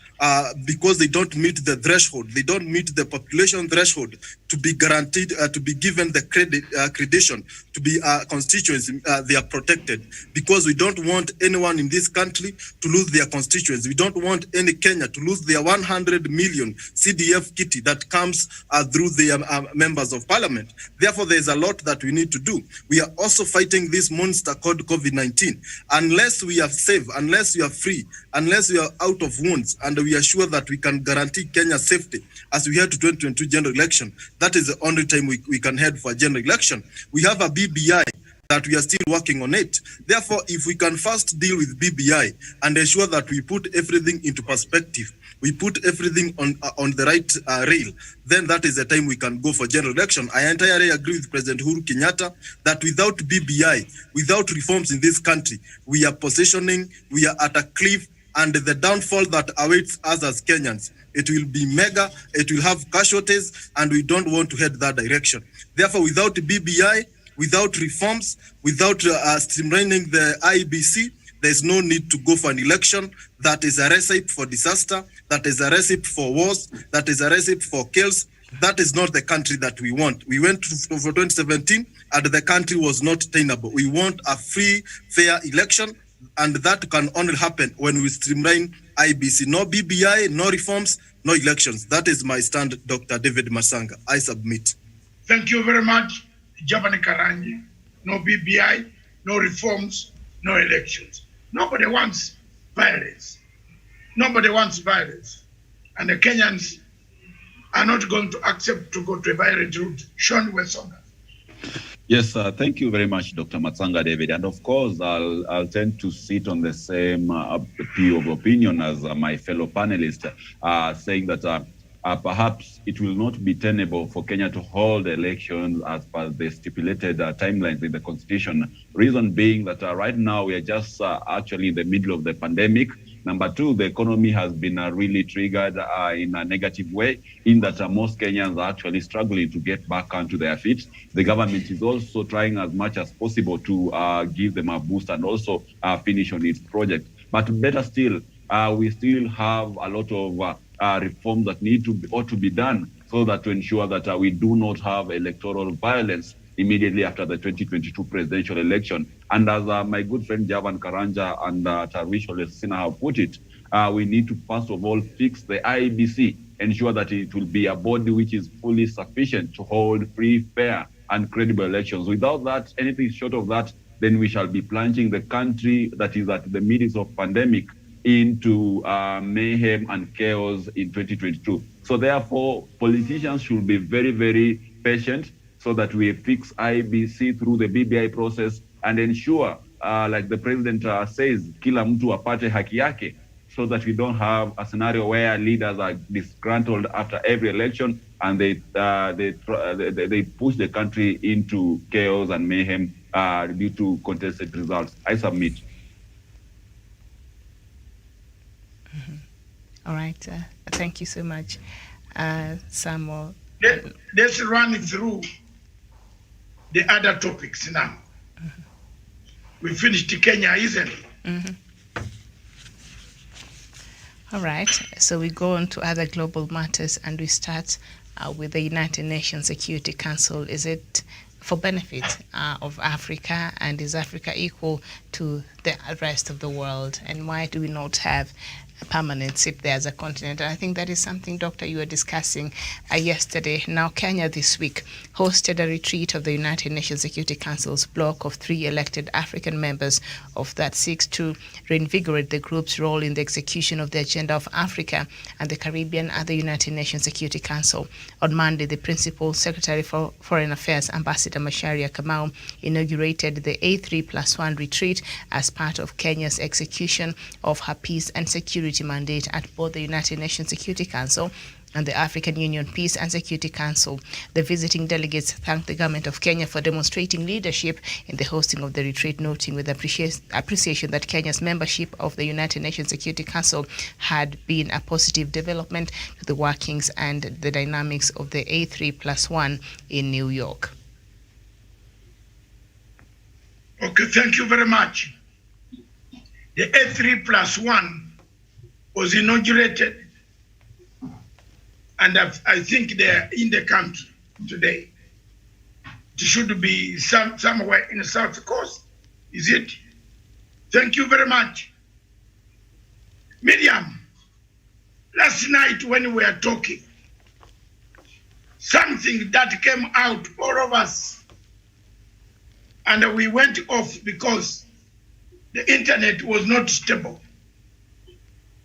because they don't meet the threshold, they don't meet the population threshold to be guaranteed, to be given the accreditation to be constituents, they are protected. Because we don't want anyone in this country to lose their constituents. We don't want any Kenya to lose their 100 million CDF kitty that comes through their members of parliament. Therefore, there's a lot that we need to do. We are also fighting this monster called COVID-19. Unless we are safe, unless we are free, unless we are out of wounds, and we are sure that we can guarantee Kenya's safety as we head to 2022 general election, that is the only time we can head for a general election. We have a BBI that we are still working on it. Therefore, if we can first deal with BBI and ensure that we put everything into perspective, we put everything on the right rail, then that is the time we can go for general election. I entirely agree with President Uhuru Kenyatta that without BBI, without reforms in this country, we are at a cliff, and the downfall that awaits us as Kenyans, it will be mega, it will have casualties, and we don't want to head that direction. Therefore, without BBI, without reforms, without streamlining the IEBC, there's no need to go for an election that is a recipe for disaster, that is a recipe for wars, that is a recipe for chaos. That is not the country that we want. We went for 2017, and the country was not tenable. We want a free, fair election, and that can only happen when we streamline IBC. No BBI, no reforms, no elections. That is my stand, Dr. David Masanga. I submit. Thank you very much, Javani Karanji. No BBI, no reforms, no elections. Nobody wants violence. Nobody wants violence. And the Kenyans are not going to accept to go to a violent route. Sean Wesonga. Yes, thank you very much, Dr. Masanga David. And of course, I'll tend to sit on the same view of opinion as my fellow panelists, saying that perhaps it will not be tenable for Kenya to hold elections as per the stipulated timelines in the Constitution. Reason being that right now we are just actually in the middle of the pandemic. Number two, the economy has been really triggered in a negative way, in that most Kenyans are actually struggling to get back onto their feet. The government is also trying as much as possible to give them a boost and also finish on its project. But better still, we still have a lot of reforms that ought to be done so that to ensure that we do not have electoral violence immediately after the 2022 presidential election. And as my good friend Javan Karanja and Tarwish Olesina have put it, we need to first of all fix the IEBC, ensure that it will be a body which is fully sufficient to hold free, fair, and credible elections. Without that, anything short of that, then we shall be plunging the country that is at the midst of pandemic into mayhem and chaos in 2022. So therefore, politicians should be very, very patient so that we fix IBC through the BBI process and ensure, like the president says, kila mtu apate haki yake, so that we don't have a scenario where leaders are disgruntled after every election and they push the country into chaos and mayhem due to contested results. I submit. Mm-hmm. All right. Thank you so much, Samuel. Let's run through the other topics now. Mm-hmm. We finished Kenya, isn't it? Mm-hmm. All right, so we go on to other global matters and we start with the United Nations Security Council. Is it for benefit of Africa, and is Africa equal to the rest of the world? And why do we not have a permanent seat there as a continent? And I think that is something, Doctor, you were discussing yesterday. Now, Kenya this week hosted a retreat of the United Nations Security Council's block of 3 elected African members of that seeks to reinvigorate the group's role in the execution of the agenda of Africa and the Caribbean at the United Nations Security Council. On Monday, the Principal Secretary for Foreign Affairs, Ambassador Macharia Kamau, inaugurated the A3+1 retreat as part of Kenya's execution of her peace and security mandate at both the United Nations Security Council and the African Union Peace and Security Council. The visiting delegates thanked the government of Kenya for demonstrating leadership in the hosting of the retreat, noting with appreciation that Kenya's membership of the United Nations Security Council had been a positive development to the workings and the dynamics of the A3+1 in New York. Okay, thank you very much. The A3+1 was inaugurated, and I think they're in the country today. It should be somewhere in the South Coast, is it? Thank you very much. Miriam, last night when we were talking, something that came out, all of us, and we went off because the internet was not stable.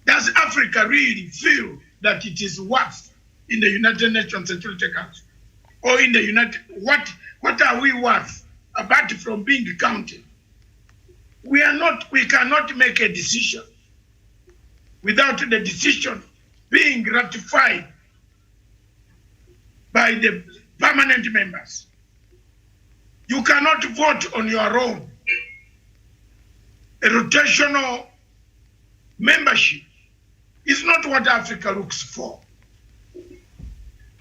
Does Africa really feel that it is worth in the United Nations Security Council? Or in the what are we worth apart from being counted? We cannot make a decision without the decision being ratified by the permanent members. You cannot vote on your own. A rotational membership is not what Africa looks for.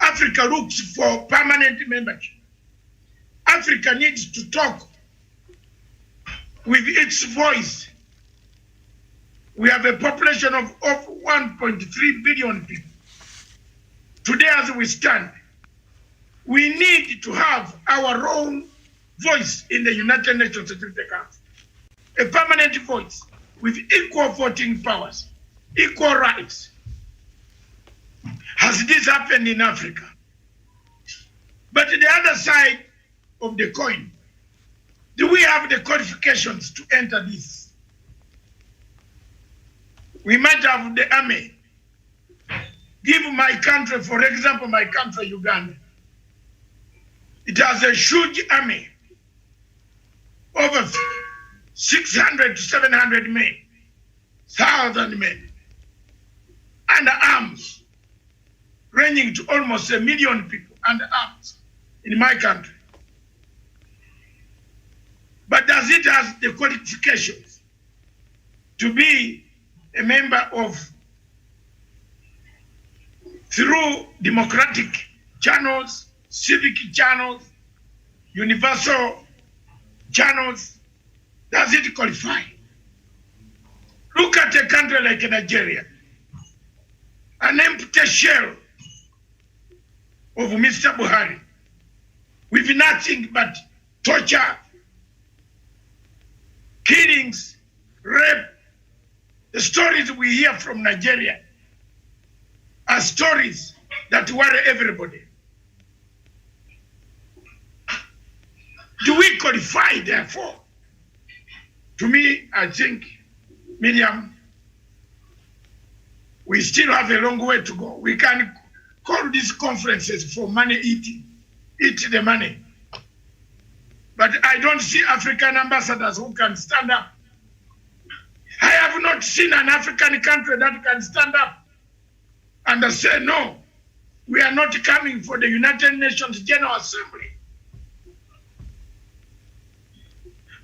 Africa looks for permanent membership. Africa needs to talk with its voice. We have a population of 1.3 billion people. Today, as we stand, we need to have our own voice in the United Nations Security Council. A permanent voice with equal voting powers, equal rights. Has this happened in Africa? But the other side of the coin, do we have the qualifications to enter this? We might have the army. Give my country, for example, my country, Uganda. It has a huge army, over 600 to 700 men, 1,000 men, and arms, ranging to almost 1 million people under arms in my country. But does it have the qualifications to be a member of, through democratic channels, civic channels, universal channels? Does it qualify? Look at a country like Nigeria. an empty shell of Mr. Buhari with nothing but torture, killings, rape. The stories we hear from Nigeria are stories that worry everybody. Do we qualify, therefore? To me, I think, Miriam, we still have a long way to go. We can call these conferences for money eating, eat the money. But I don't see African ambassadors who can stand up. I have not seen an African country that can stand up and say, no, we are not coming for the United Nations General Assembly.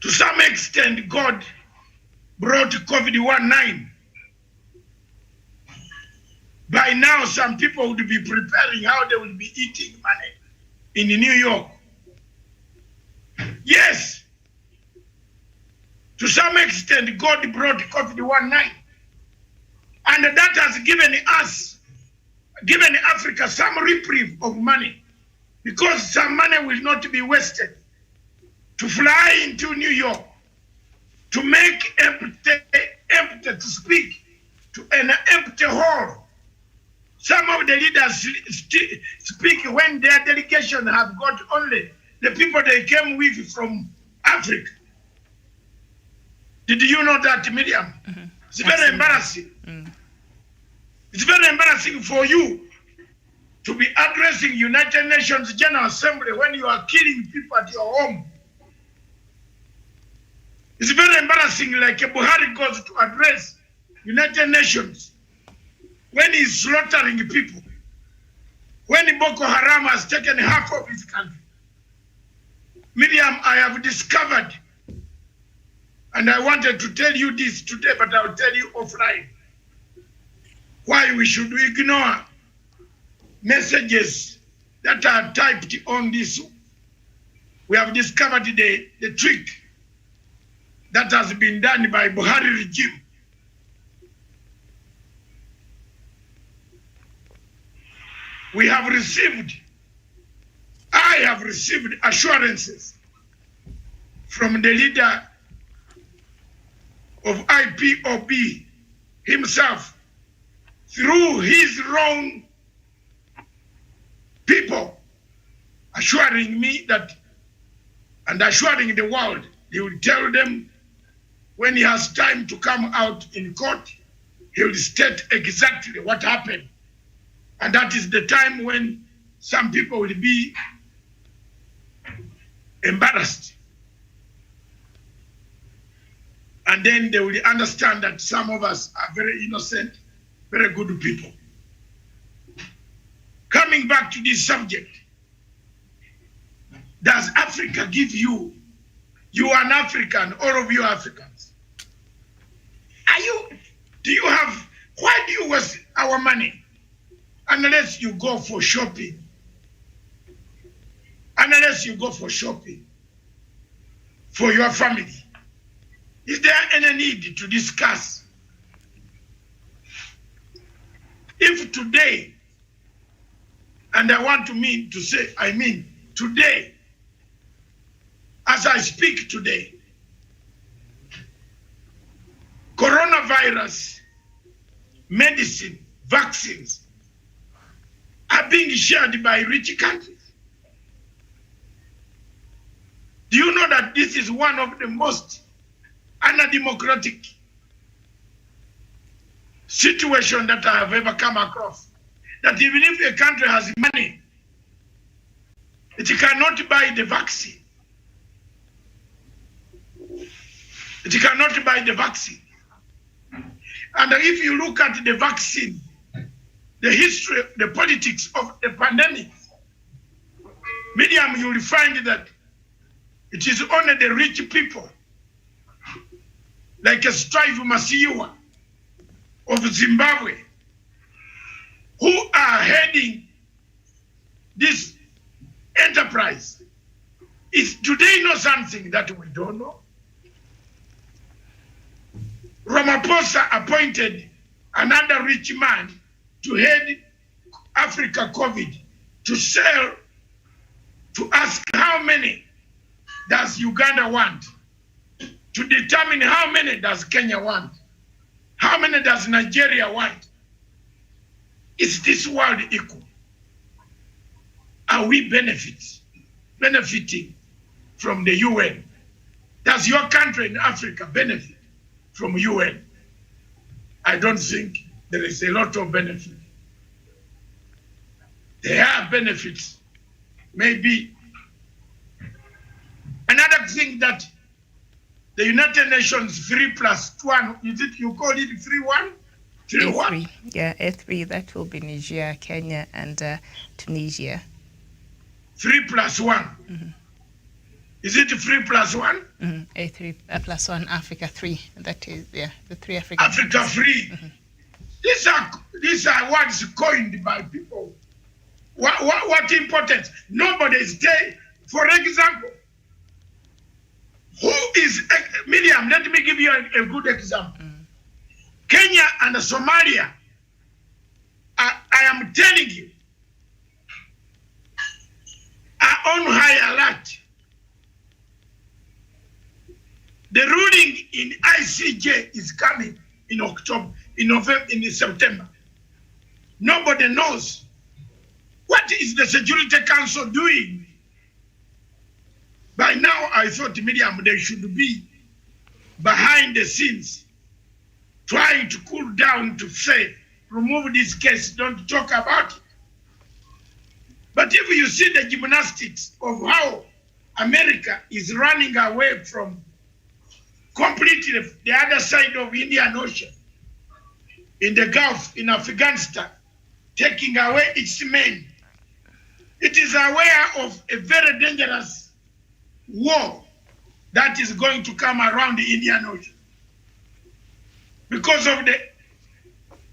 To some extent, God brought COVID-19. By now, some people would be preparing how they will be eating money in New York. Yes, to some extent, God brought COVID-19. And that has given Africa some reprieve of money, because some money will not be wasted to fly into New York, to make empty to speak to an empty hall. Some of the leaders speak when their delegation have got only the people they came with from Africa. Did you know that, Miriam? Mm-hmm. It's very embarrassing. Mm. It's very embarrassing for you to be addressing United Nations General Assembly when you are killing people at your home. It's very embarrassing, like Buhari goes to address United Nations when he's slaughtering people, when Boko Haram has taken half of his country. Miriam, I have discovered, and I wanted to tell you this today, but I'll tell you offline, why we should ignore messages that are typed on this. We have discovered the trick that has been done by Buhari regime. I have received assurances from the leader of IPOB himself, through his wrong people, assuring me that, and assuring the world, he will tell them when he has time to come out in court, he will state exactly what happened. And that is the time when some people will be embarrassed. And then they will understand that some of us are very innocent, very good people. Coming back to this subject, does Africa give you are an African, all of you Africans? Why do you waste our money? Unless you go for shopping. Unless you go for shopping for your family. Is there any need to discuss? If today, and I mean today, as I speak today, coronavirus, medicine, vaccines are being shared by rich countries. Do you know that this is one of the most undemocratic situations that I have ever come across? That even if a country has money, it cannot buy the vaccine. It cannot buy the vaccine. And if you look at the vaccine, the history, the politics of the pandemic, Miriam, you will find that it is only the rich people, like a Strive Masiyiwa of Zimbabwe, who are heading this enterprise. Do they know something that we don't know? Ramaphosa appointed another rich man to head Africa COVID to sell, to ask how many does Uganda want, to determine how many does Kenya want, how many does Nigeria want. Is this world equal? Are we benefiting from the UN? Does your country in Africa benefit from UN? I don't think there is a lot of benefit. There are benefits. Maybe another thing that the United Nations 3+1, is it, you call it 3-1? 3-1? Yeah, A3, that will be Niger, Kenya, and Tunisia. 3+1. Is it 3+1? A3 +1, Africa 3. That is, yeah, the 3 African Africa countries. 3. These are words coined by people. What importance? Nobody is there. For example, who is, Miriam, let me give you a good example. Kenya and Somalia, I am telling you, are on high alert. The ruling in ICJ is coming in October, in November, in September. Nobody knows. What is the Security Council doing? By now, I thought, Miriam, they should be behind the scenes, trying to cool down to say, remove this case, don't talk about it. But if you see the gymnastics of how America is running away from completely the other side of Indian Ocean, in the Gulf, in Afghanistan, taking away its men, it is aware of a very dangerous war that is going to come around the Indian Ocean because of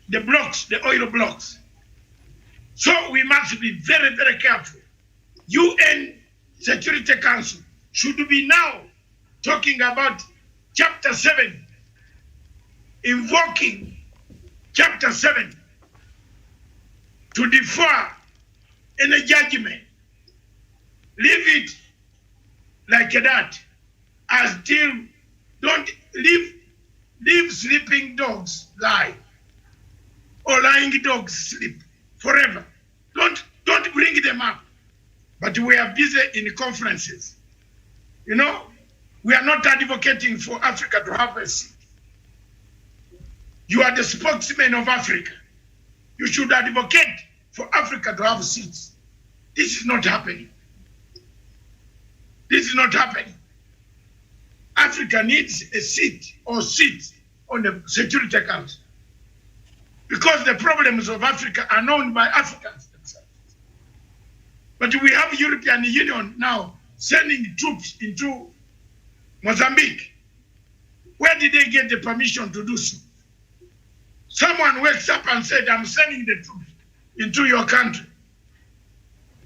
the blocks, the oil blocks. So we must be very, very careful. UN Security Council should be now talking about Chapter 7, invoking Chapter 7 to defer any judgment. Leave it like that. Until don't leave sleeping dogs lie, or lying dogs sleep forever. Don't bring them up. But we are busy in conferences. You know, we are not advocating for Africa to have a seat. You are the spokesman of Africa. You should advocate for Africa to have seats. This is not happening. This is not happening. Africa needs a seat or seats on the Security Council because the problems of Africa are known by Africans themselves. But we have European Union now sending troops into Mozambique. Where did they get the permission to do so? Someone wakes up and said, I'm sending the troops into your country.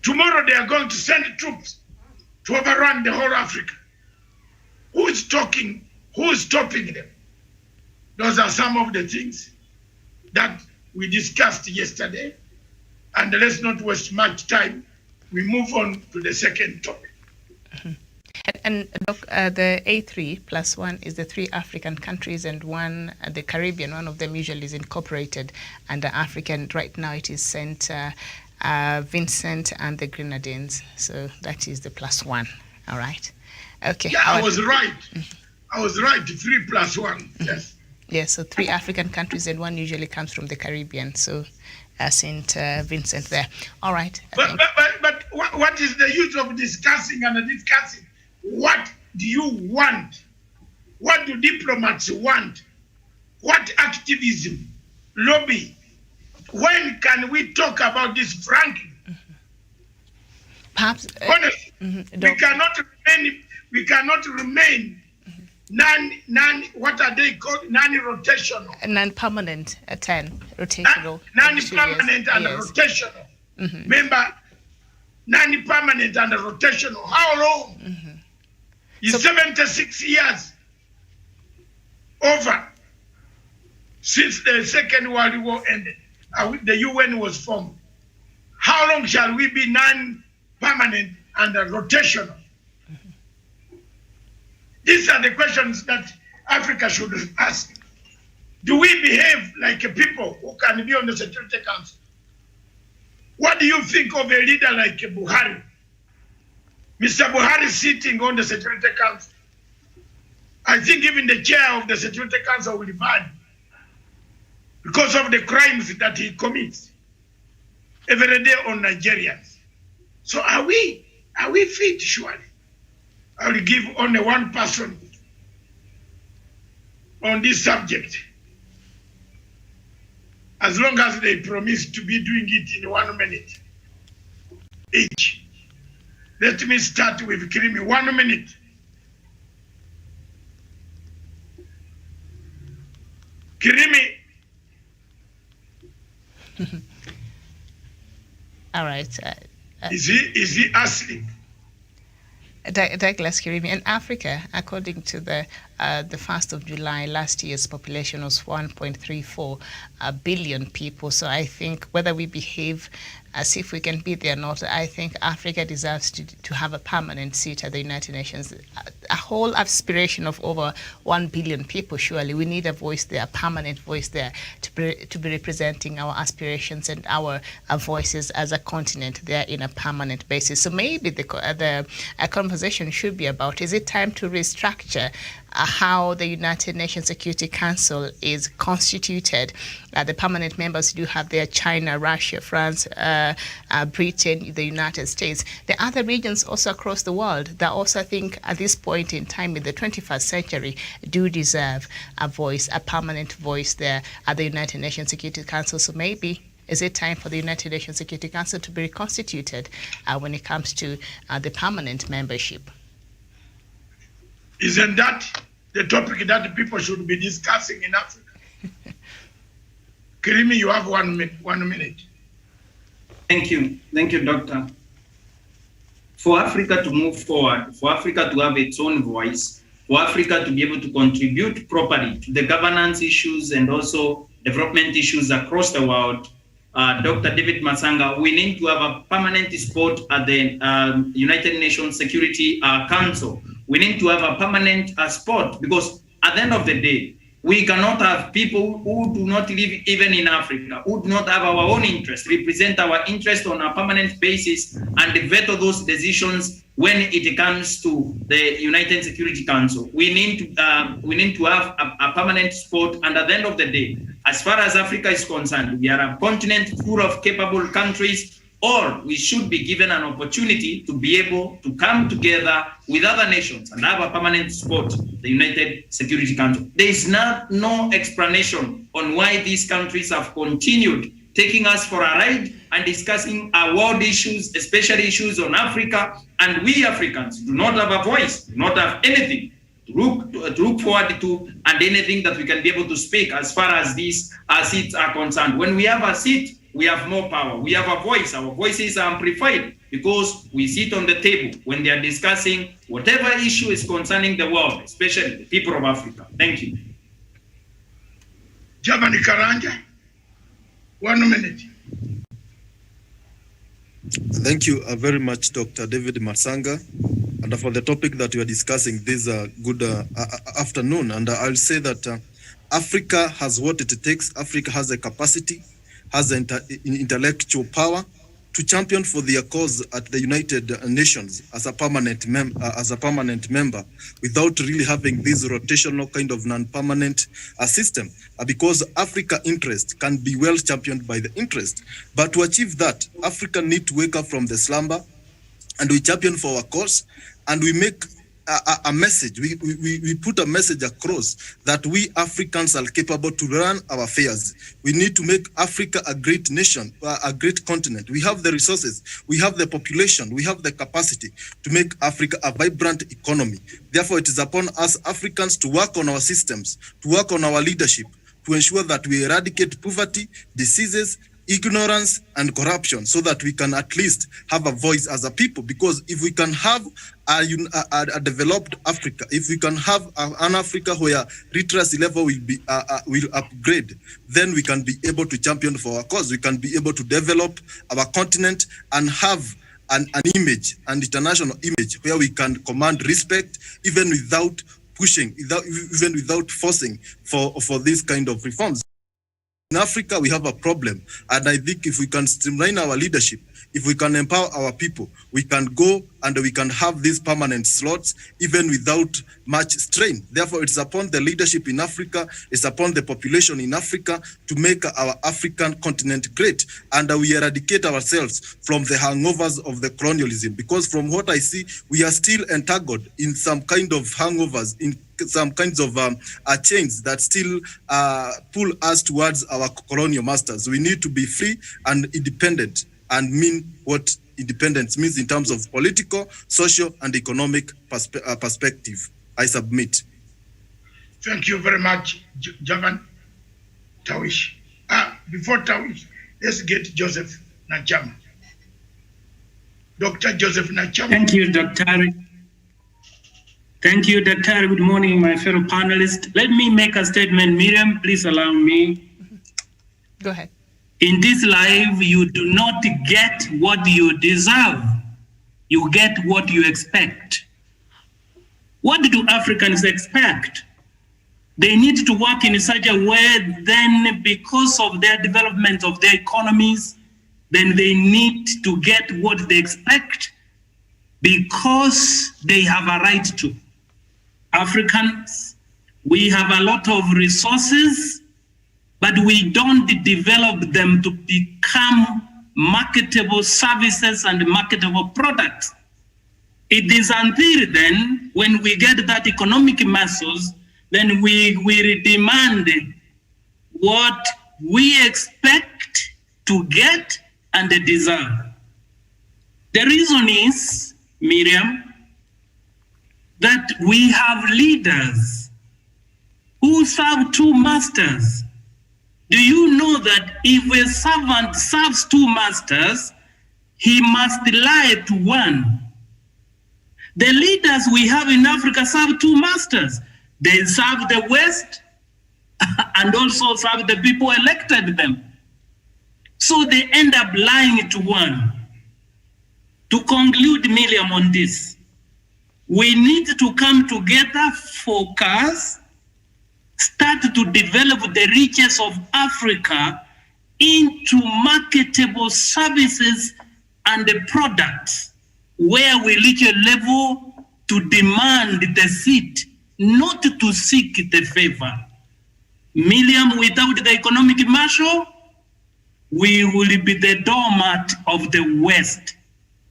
Tomorrow they are going to send troops to overrun the whole Africa. Who is talking? Who is stopping them? Those are some of the things that we discussed yesterday. And let's not waste much time. We move on to the second topic. And the A3+1 is the 3 African countries and one the Caribbean. One of them usually is incorporated under African. Right now it is St. Vincent and the Grenadines. So that is the +1. All right. Okay. Yeah, I was right. I was right. 3+1. Yes. Yes. So 3 African countries and one usually comes from the Caribbean. So St. Vincent there. All right. But what is the use of discussing and discussing? What do you want? What do diplomats want? What activism, lobby? When can we talk about this frankly? Perhaps honestly, we cannot remain what are they called? Non-rotational. Non-permanent, 10 rotational. Non-permanent and rotational. Remember, non-permanent and rotational. How long? It's 76 years over since the Second World War ended. the UN was formed. How long shall we be non-permanent and rotational? These are the questions that Africa should ask. Do we behave like a people who can be on the Security Council? What do you think of a leader like Buhari? Mr. Buhari sitting on the Security Council. I think even the chair of the Security Council will be bad because of the crimes that he commits every day on Nigerians. So are we fit, surely? I will give only one person on this subject, as long as they promise to be doing it in 1 minute each. Let me start with Kirimi. 1 minute. Kirimi. All right. Is he asleep? Douglas Kirimi, in Africa, according to the 1st of July, last year's population was 1.34 billion people. So I think whether we behave as if we can be there or not, I think Africa deserves to have a permanent seat at the United Nations. A whole aspiration of over 1 billion people, surely we need a voice there, a permanent voice there, to be representing our aspirations and our voices as a continent there in a permanent basis. So maybe the conversation should be about, is it time to restructure how the United Nations Security Council is constituted? The permanent members do have their China, Russia, France, Britain, the United States. The other regions also across the world that also, I think, at this point in time in the 21st century, do deserve a voice, a permanent voice there at the United Nations Security Council. So maybe is it time for the United Nations Security Council to be reconstituted when it comes to the permanent membership? Isn't that the topic that people should be discussing in Africa? Kirimi, you have 1 minute. Thank you, Doctor. For Africa to move forward, for Africa to have its own voice, for Africa to be able to contribute properly to the governance issues and also development issues across the world, Dr. David Masanga, we need to have a permanent spot at the United Nations Security Council. We need to have a permanent spot, because at the end of the day, we cannot have people who do not live even in Africa, who do not have our own interests, represent our interest on a permanent basis, and veto those decisions when it comes to the United Security Council. We need to have a permanent spot, and at the end of the day, as far as Africa is concerned, we are a continent full of capable countries, or we should be given an opportunity to be able to come together with other nations and have a permanent spot, the United Security Council. There is no explanation on why these countries have continued taking us for a ride and discussing our world issues, especially issues on Africa, and we Africans do not have a voice, do not have anything to look forward to, and anything that we can be able to speak as far as these seats are concerned. When we have a seat, we have more power. We have a voice. Our voices are amplified because we sit on the table when they are discussing whatever issue is concerning the world, especially the people of Africa. Thank you. Germany Karanja, 1 minute. Thank you very much, Dr. David Masanga. And for the topic that we are discussing this good afternoon. And I'll say that Africa has what it takes. Africa has the capacity, has intellectual power to champion for their cause at the United Nations as a permanent member, without really having this rotational kind of non-permanent system, because Africa interest can be well championed by the interest. But to achieve that, Africa need to wake up from the slumber, and we champion for our cause, and we make a message, we put a message across that we Africans are capable to run our affairs. We need to make Africa a great nation, a great continent. We have the resources, we have the population, we have the capacity to make Africa a vibrant economy. Therefore, it is upon us Africans to work on our systems, to work on our leadership, to ensure that we eradicate poverty, diseases, ignorance and corruption, so that we can at least have a voice as a people. Because if we can have a developed Africa, if we can have an Africa where literacy level will upgrade, then we can be able to champion for our cause. We can be able to develop our continent and have an image, an international image, where we can command respect, even without pushing, even without forcing for these kind of reforms. In Africa, we have a problem, and I think if we can streamline our leadership, if we can empower our people, we can go and we can have these permanent slots even without much strain. Therefore, it's upon the leadership in Africa, it's upon the population in Africa to make our African continent great, and we eradicate ourselves from the hangovers of the colonialism. Because from what I see, we are still entangled in some kind of hangovers, in some kinds of chains that still pull us towards our colonial masters. We need to be free and independent, and mean what independence means in terms of political, social, and economic perspective. I submit. Thank you very much, Javan Tawish. Before Tawish, let's get Joseph Nachama. Dr. Joseph Nachama. Thank you, Dr. Thank you, Dr. Good morning, my fellow panelists. Let me make a statement. Miriam, please allow me. Go ahead. In this life, you do not get what you deserve. You get what you expect. What do Africans expect? They need to work in such a way, then because of their development of their economies, then they need to get what they expect because they have a right to. Africans, we have a lot of resources, but we don't develop them to become marketable services and marketable products. It is until then, when we get that economic muscles, then we will demand what we expect to get and deserve. The reason is, Miriam, that we have leaders who serve two masters. Do you know that if a servant serves two masters, he must lie to one? The leaders we have in Africa serve two masters. They serve the West and also serve the people elected them. So they end up lying to one. To conclude, Miriam, on this, we need to come together, focus, start to develop the riches of Africa into marketable services and the products where we reach a level to demand the seat, not to seek the favor. Miriam, without the economic muscle, we will be the doormat of the West.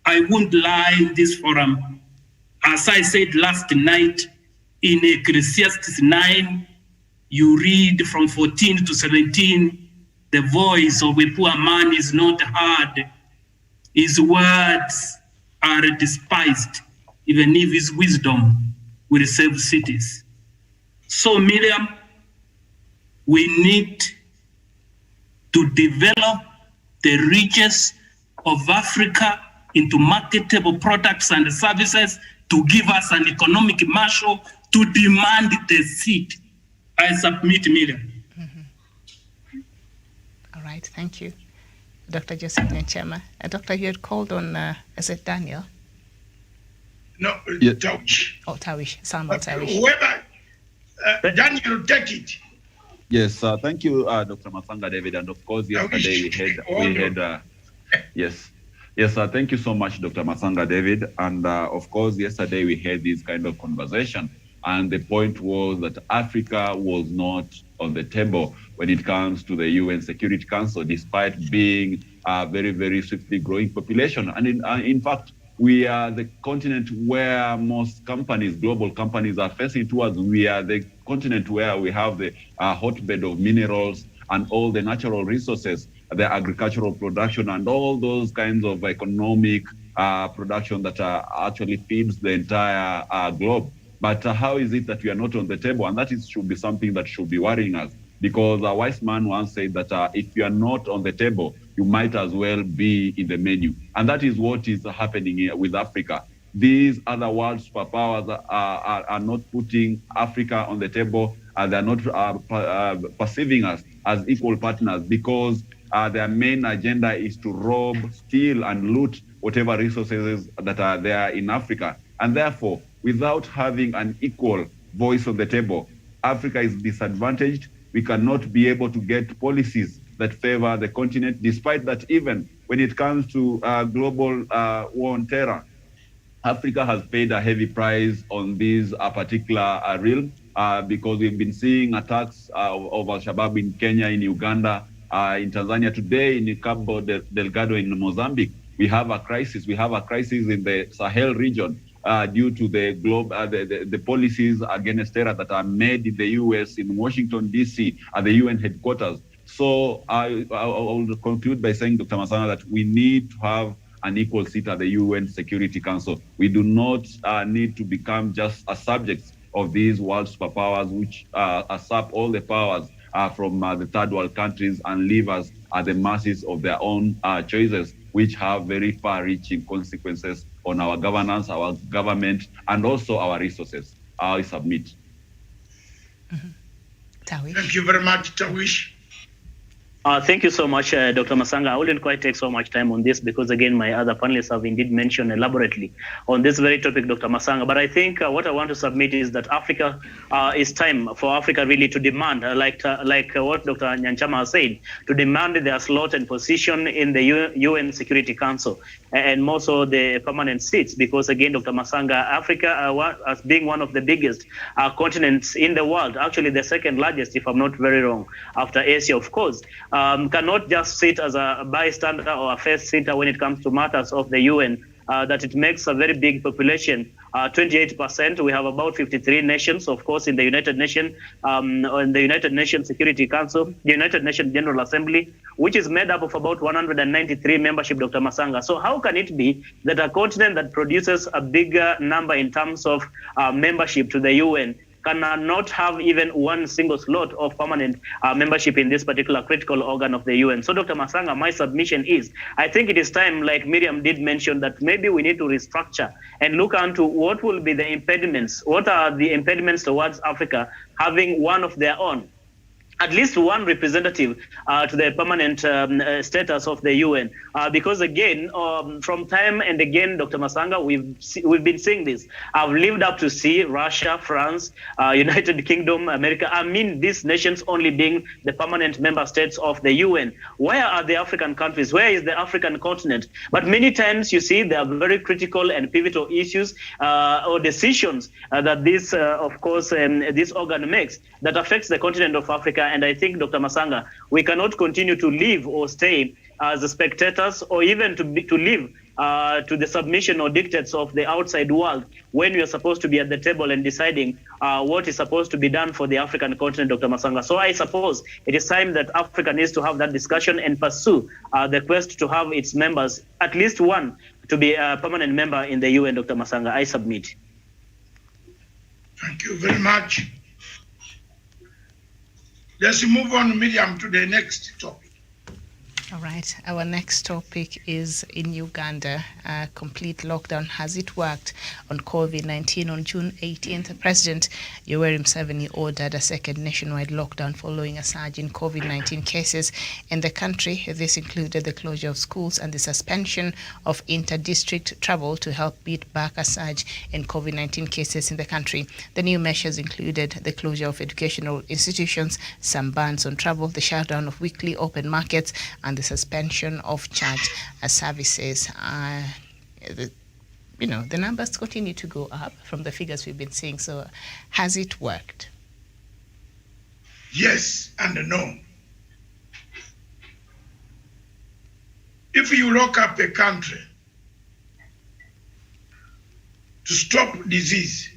I won't lie in this forum. As I said last night in Ecclesiastes 9, you read from 14 to 17, the voice of a poor man is not heard. His words are despised, even if his wisdom will save cities. So, Miriam, we need to develop the riches of Africa into marketable products and services to give us an economic muscle to demand the seat. I submit, Miriam. All right, thank you. Dr. Joseph Nachama. Doctor, you had called on, is it Daniel? No, Yeah. Tawish. Oh, Tawish, Samuel Tawish. Whoever, Daniel, take it. Yes, thank you, Dr. Masanga David. And of course, yesterday thank you so much, Dr. Masanga David. And of course, yesterday we had this kind of conversation. And the point was that Africa was not on the table when it comes to the UN Security Council, despite being a very, very swiftly growing population. And in fact, we are the continent where most companies, global companies, are facing towards. We are the continent where we have the hotbed of minerals and all the natural resources, the agricultural production, and all those kinds of economic production that actually feeds the entire globe. But how is it that we are not on the table? And that should be something that should be worrying us. Because a wise man once said that if you are not on the table, you might as well be in the menu. And that is what is happening here with Africa. These other world superpowers are not putting Africa on the table. They're not perceiving us as equal partners, because their main agenda is to rob, steal, and loot whatever resources that are there in Africa. And therefore, without having an equal voice on the table, Africa is disadvantaged. We cannot be able to get policies that favor the continent, despite that even when it comes to global war on terror, Africa has paid a heavy price on this particular realm, because we've been seeing attacks of Al-Shabaab in Kenya, in Uganda, in Tanzania, today in Cabo Delgado in Mozambique. We have a crisis. We have a crisis in the Sahel region due to the policies against terror that are made in the U.S., in Washington, D.C., at the UN headquarters. So I will conclude by saying, Dr. Masanga, that we need to have an equal seat at the UN Security Council. We do not need to become just a subject of these world superpowers, which usurp all the powers from the third world countries and leave us at the mercies of their own choices, which have very far-reaching consequences on our governance, our government, and also our resources. I submit. Tawish. Thank you very much, Tawish. Thank you so much, Dr. Masanga. I wouldn't quite take so much time on this because, again, my other panelists have indeed mentioned elaborately on this very topic, Dr. Masanga. But I think what I want to submit is that Africa, it's time for Africa really to demand, like what Dr. Nyanchama has said, to demand their slot and position in the UN Security Council, and more so the permanent seats, because, again, Dr. Masanga, Africa, as being one of the biggest continents in the world, actually the second largest, if I'm not very wrong, after Asia, of course, cannot just sit as a bystander or a first sitter when it comes to matters of the UN, that it makes a very big population, 28%. We have about 53 nations, of course, in the United Nations, in the United Nations Security Council, the United Nations General Assembly, which is made up of about 193 membership, Dr. Masanga. So how can it be that a continent that produces a bigger number in terms of membership to the UN cannot have even one single slot of permanent membership in this particular critical organ of the UN? So, Dr. Masanga, my submission is, I think it is time, like Miriam did mention, that maybe we need to restructure and look into what will be the impediments. What are the impediments towards Africa having one of their own, at least one representative to the permanent status of the UN, because again, from time and again, Dr. Masanga, we've been seeing this. I've lived up to see Russia, France, United Kingdom, America. I mean, these nations only being the permanent member states of the UN. Where are the African countries? Where is the African continent? But many times you see there are very critical and pivotal issues or decisions that this, of course, this organ makes that affects the continent of Africa. And I think, Dr. Masanga, we cannot continue to live or stay as spectators, or even to live to the submission or dictates of the outside world when we are supposed to be at the table and deciding what is supposed to be done for the African continent, Dr. Masanga. So I suppose it is time that Africa needs to have that discussion and pursue the quest to have its members, at least one, to be a permanent member in the UN, Dr. Masanga. I submit. Thank you very much. Let's move on, Miriam, to the next topic. All right. Our next topic is in Uganda. Complete lockdown. Has it worked on COVID-19? On June 18th, President Yoweri Museveni ordered a second nationwide lockdown following a surge in COVID-19 cases in the country. This included the closure of schools and the suspension of inter-district travel to help beat back a surge in COVID-19 cases in the country. The new measures included the closure of educational institutions, some bans on travel, the shutdown of weekly open markets, and the suspension of church services. The numbers continue to go up from the figures we've been seeing. So has it worked? Yes and no. If you lock up a country to stop disease,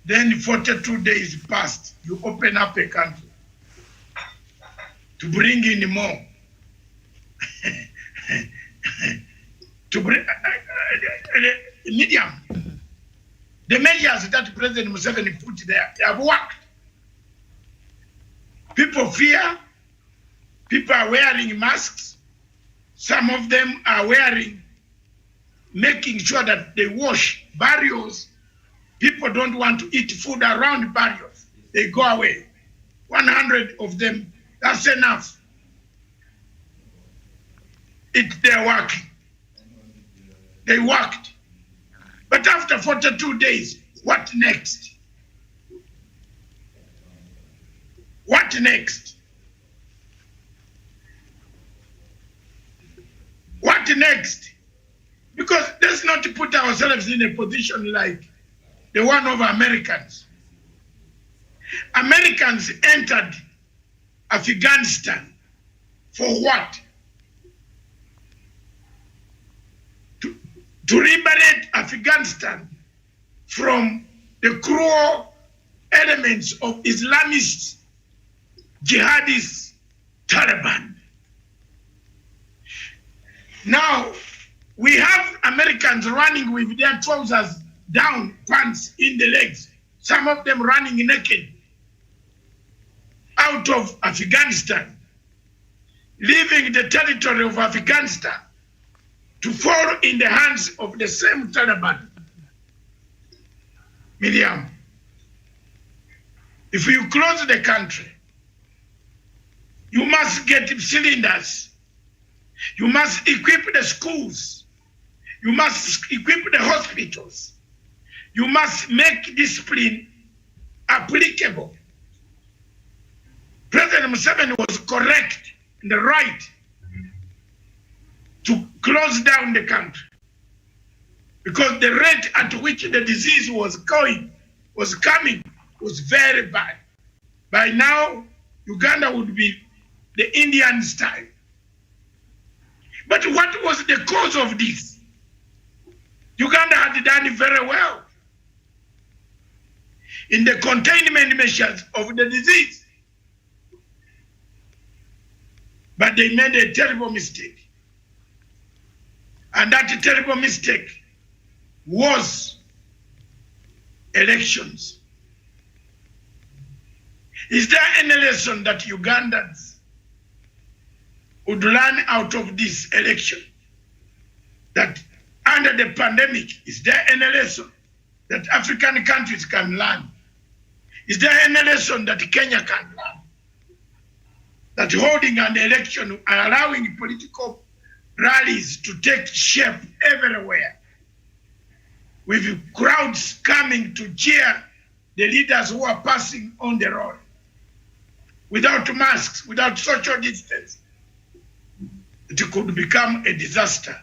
then 42 days passed, you open up a country to bring in more. To bring medium. The measures that President Museveni put there, they have worked. People fear. People are wearing masks. Some of them are making sure that they wash barriers. People don't want to eat food around barriers. They go away. 100 of them, that's enough. They're working. They worked. But after 42 days, what next? What next? What next? Because let's not put ourselves in a position like the one of Americans. Americans entered Afghanistan for what? To liberate Afghanistan from the cruel elements of Islamist, jihadist Taliban. Now, we have Americans running with their trousers down, pants in the legs, some of them running naked out of Afghanistan, leaving the territory of Afghanistan to fall in the hands of the same Taliban. Miriam, if you close the country, you must get cylinders. You must equip the schools. You must equip the hospitals. You must make discipline applicable. President Museveni was correct and right to close down the country because the rate at which the disease was coming was very bad. By now, Uganda would be the Indian style. But what was the cause of this? Uganda had done very well in the containment measures of the disease. But they made a terrible mistake. And that terrible mistake was elections. Is there any lesson that Ugandans would learn out of this election? That under the pandemic, is there any lesson that African countries can learn? Is there any lesson that Kenya can learn? That holding an election and allowing political rallies to take shape everywhere, with crowds coming to cheer the leaders who are passing on the road, without masks, without social distance, it could become a disaster.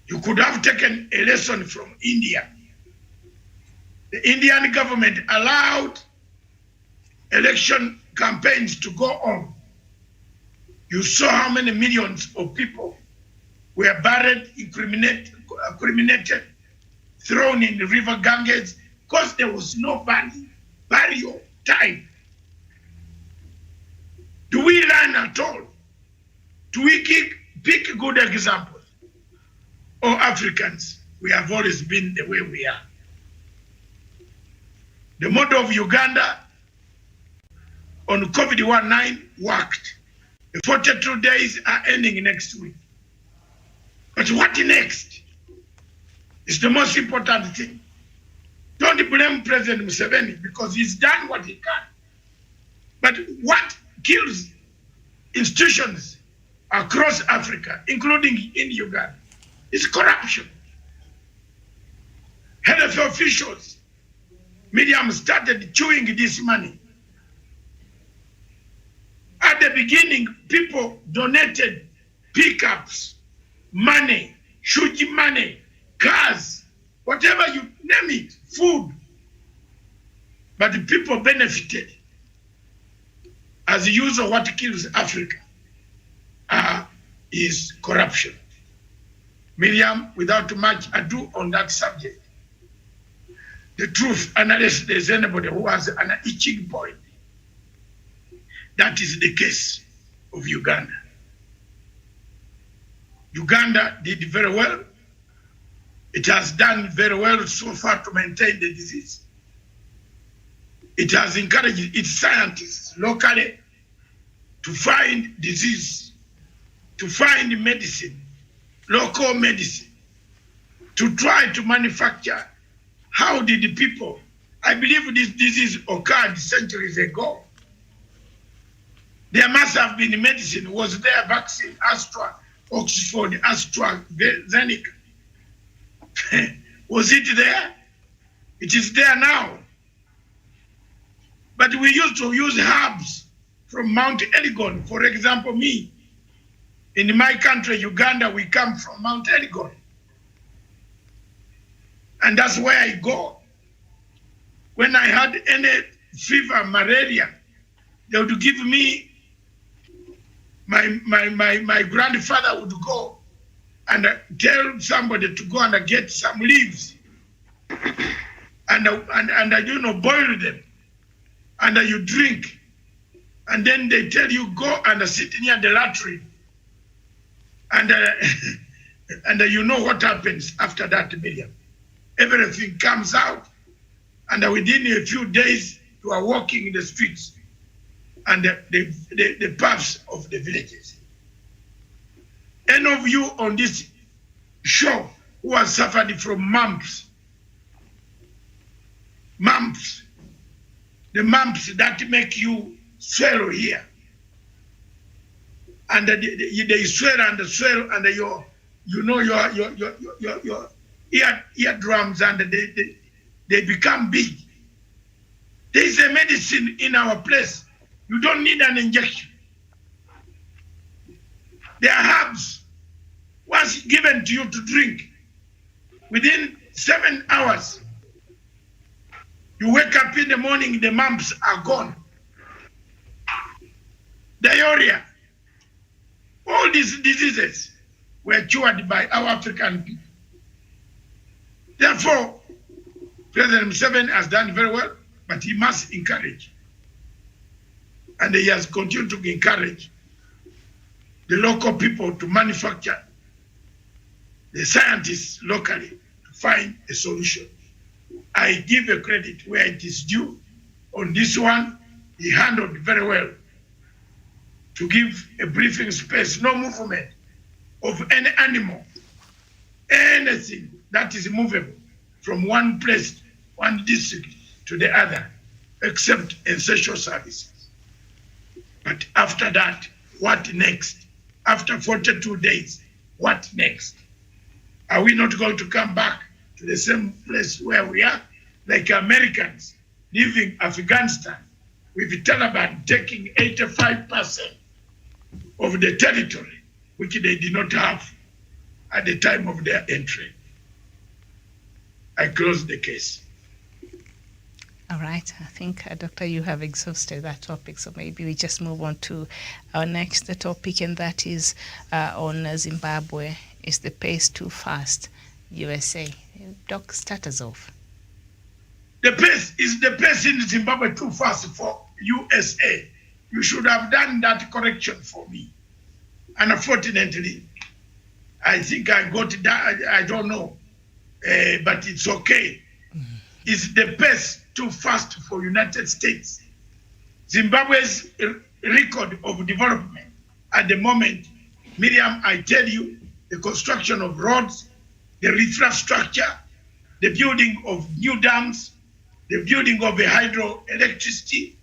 You could have taken a lesson from India. The Indian government allowed election campaigns to go on. You saw how many millions of people were buried, incriminated, thrown in the river Ganges, because there was no burial time. Do we learn at all? Do we pick good examples? Or Africans, we have always been the way we are. The model of Uganda on COVID-19 worked. The 42 days are ending next week. But what next is the most important thing. Don't blame President Museveni because he's done what he can. But what kills institutions across Africa, including in Uganda, is corruption. Health officials, Miriam, started chewing this money. At the beginning, people donated pickups, money, huge money, cars, whatever you name it, food. But the people benefited. As usual, what kills Africa is corruption. Miriam, without much ado on that subject, the truth, unless there's anybody who has an itching point, that is the case of Uganda. Uganda did very well. It has done very well so far to maintain the disease. It has encouraged its scientists locally to find disease, to find medicine, local medicine, to try to manufacture. How did the people, I believe this disease occurred centuries ago. There must have been medicine. Was there vaccine, Astra, Oxford, AstraZeneca? Was it there? It is there now. But we used to use herbs from Mount Elgon. For example, me, in my country, Uganda, we come from Mount Elgon. And that's where I go. When I had any fever, malaria, they would give me, my grandfather would go and tell somebody to go and get some leaves and boil them, and you drink, and then they tell you go and sit near the latrine, and you know what happens after that, Miriam. Everything comes out, and within a few days you are walking in the streets and the paths of the villages. Any of you on this show who has suffered from mumps, the mumps that make you swallow here, and they swell and swell, and your eardrums, and they become big. There is a medicine in our place. You don't need an injection. There are herbs. Once given to you to drink, within 7 hours, you wake up in the morning, the mumps are gone. Diarrhea. All these diseases were cured by our African people. Therefore, President Museveni has done very well, but he must encourage. And he has continued to encourage the local people to manufacture, the scientists locally to find a solution. I give a credit where it is due. On this one, he handled very well to give a breathing space, no movement of any animal, anything that is movable from one place, one district to the other, except essential services. But after that, what next? After 42 days, what next? Are we not going to come back to the same place where we are? Like Americans leaving Afghanistan with the Taliban taking 85% of the territory, which they did not have at the time of their entry. I close the case. All right. I think, Doctor, you have exhausted that topic, so maybe we just move on to our next topic, and that is on Zimbabwe. Is the pace too fast? USA. Doc, start us off. The pace in Zimbabwe too fast for USA. You should have done that correction for me. And unfortunately, I think I got that. I don't know, but it's okay. Is the pace too fast for United States? Zimbabwe's record of development at the moment, Miriam, I tell you, the construction of roads, the infrastructure, the building of new dams, the building of the hydroelectricity,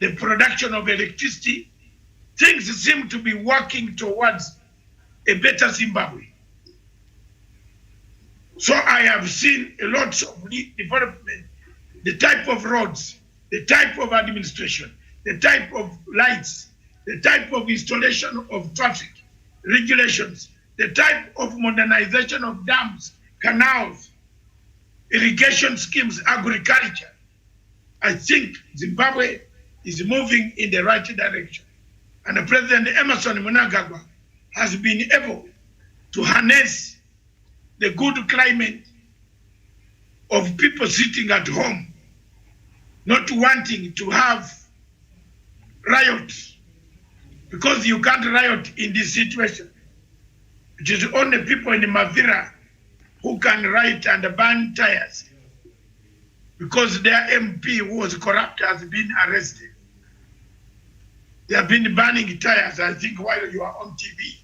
the production of electricity, things seem to be working towards a better Zimbabwe. So I have seen a lot of development, the type of roads, the type of administration, the type of lights, the type of installation of traffic regulations, the type of modernization of dams, canals, irrigation schemes, agriculture. I think Zimbabwe is moving in the right direction. And President Emerson Mnangagwa has been able to harness the good climate of people sitting at home, not wanting to have riots, because you can't riot in this situation. It is only people in Mavira who can riot and burn tires, because their MP who was corrupt has been arrested. They have been burning tires, I think, while you are on TV.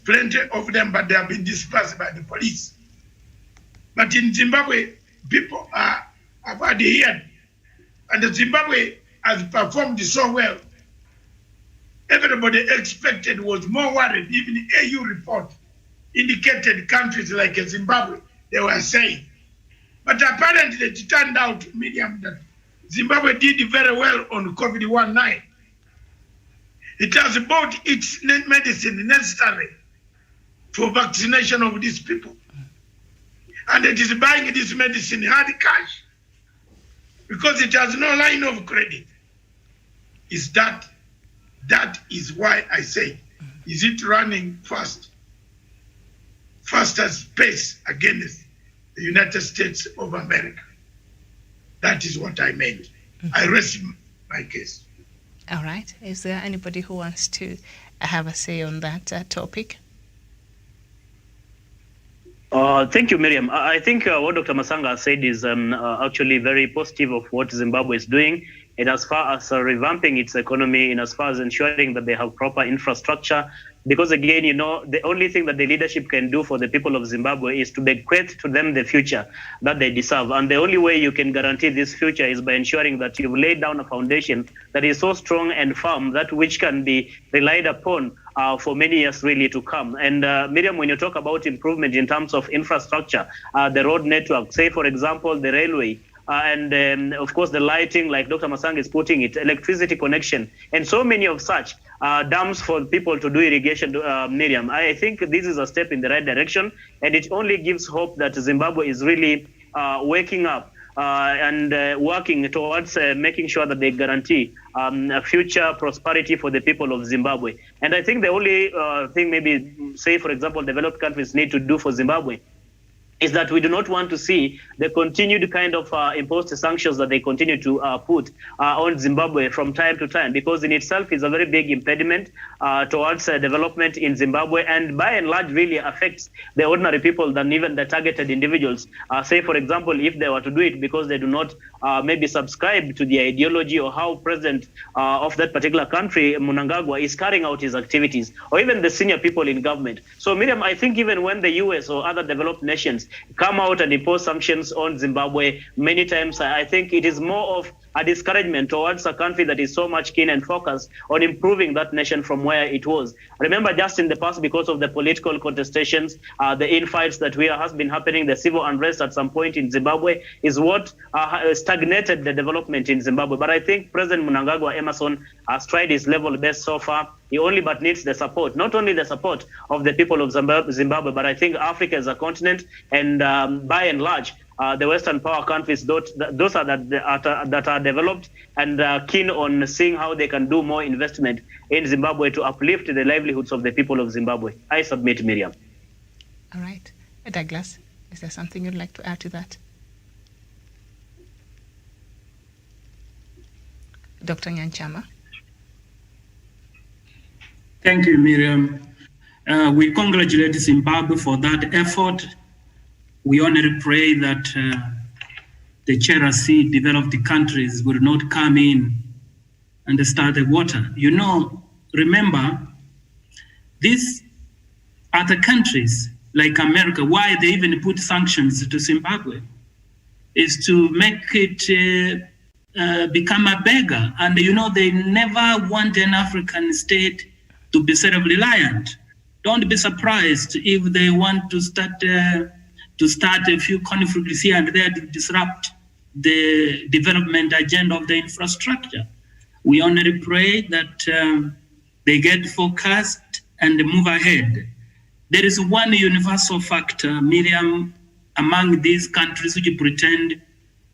Plenty of them, but they have been dispersed by the police. But in Zimbabwe, people have adhered, and Zimbabwe has performed so well. Everybody expected, was more worried. Even the AU report indicated countries like Zimbabwe, they were saying. But apparently it turned out, Miriam, that Zimbabwe did very well on COVID-19. It has bought its medicine necessary for vaccination of these people. And it is buying this medicine hard cash because it has no line of credit. That is why I say, is it running faster pace against the United States of America? That is what I meant. I rest my case. All right. Is there anybody who wants to have a say on that topic? Thank you, Miriam. I think what Dr. Masanga said is actually very positive of what Zimbabwe is doing in as far as revamping its economy, in as far as ensuring that they have proper infrastructure. Because again, the only thing that the leadership can do for the people of Zimbabwe is to bequeath to them the future that they deserve. And the only way you can guarantee this future is by ensuring that you've laid down a foundation that is so strong and firm, that which can be relied upon for many years really to come. And Miriam, when you talk about improvement in terms of infrastructure, the road network, say for example, the railway, and of course the lighting, like Dr. Masanga is putting it, electricity connection, and so many of such dams for people to do irrigation, Miriam. I think this is a step in the right direction, and it only gives hope that Zimbabwe is really waking up and working towards making sure that they guarantee a future prosperity for the people of Zimbabwe. And I think the only thing maybe, say for example, developed countries need to do for Zimbabwe is that we do not want to see the continued kind of imposed sanctions that they continue to put on Zimbabwe from time to time, because in itself is a very big impediment towards development in Zimbabwe, and by and large really affects the ordinary people than even the targeted individuals. Say, for example, if they were to do it because they do not maybe subscribe to the ideology or how president of that particular country, Mnangagwa, is carrying out his activities, or even the senior people in government. So, Miriam, I think even when the US or other developed nations come out and impose sanctions on Zimbabwe, many times I think it is more of a discouragement towards a country that is so much keen and focused on improving that nation from where it was. Remember, just in the past, because of the political contestations, the infights that has been happening, the civil unrest at some point in Zimbabwe is what stagnated the development in Zimbabwe. But I think President Mnangagwa Emerson has tried his level best so far. He only but needs the support, not only the support of the people of Zimbabwe, but I think Africa as a continent, and by and large, the Western power countries, those that are developed and keen on seeing how they can do more investment in Zimbabwe to uplift the livelihoods of the people of Zimbabwe. I submit, Miriam. All right. Douglas, is there something you'd like to add to that? Dr. Nyanchama? Thank you, Miriam. We congratulate Zimbabwe for that effort. We only pray that the Cherasi developed countries will not come in and start the water. Remember, these other countries like America, why they even put sanctions to Zimbabwe, is to make it become a beggar. And they never want an African state to be self-reliant. Don't be surprised if they want to start a few conflicts here and there to disrupt the development agenda of the infrastructure. We only pray that they get focused and move ahead. There is one universal factor, Miriam, among these countries which pretend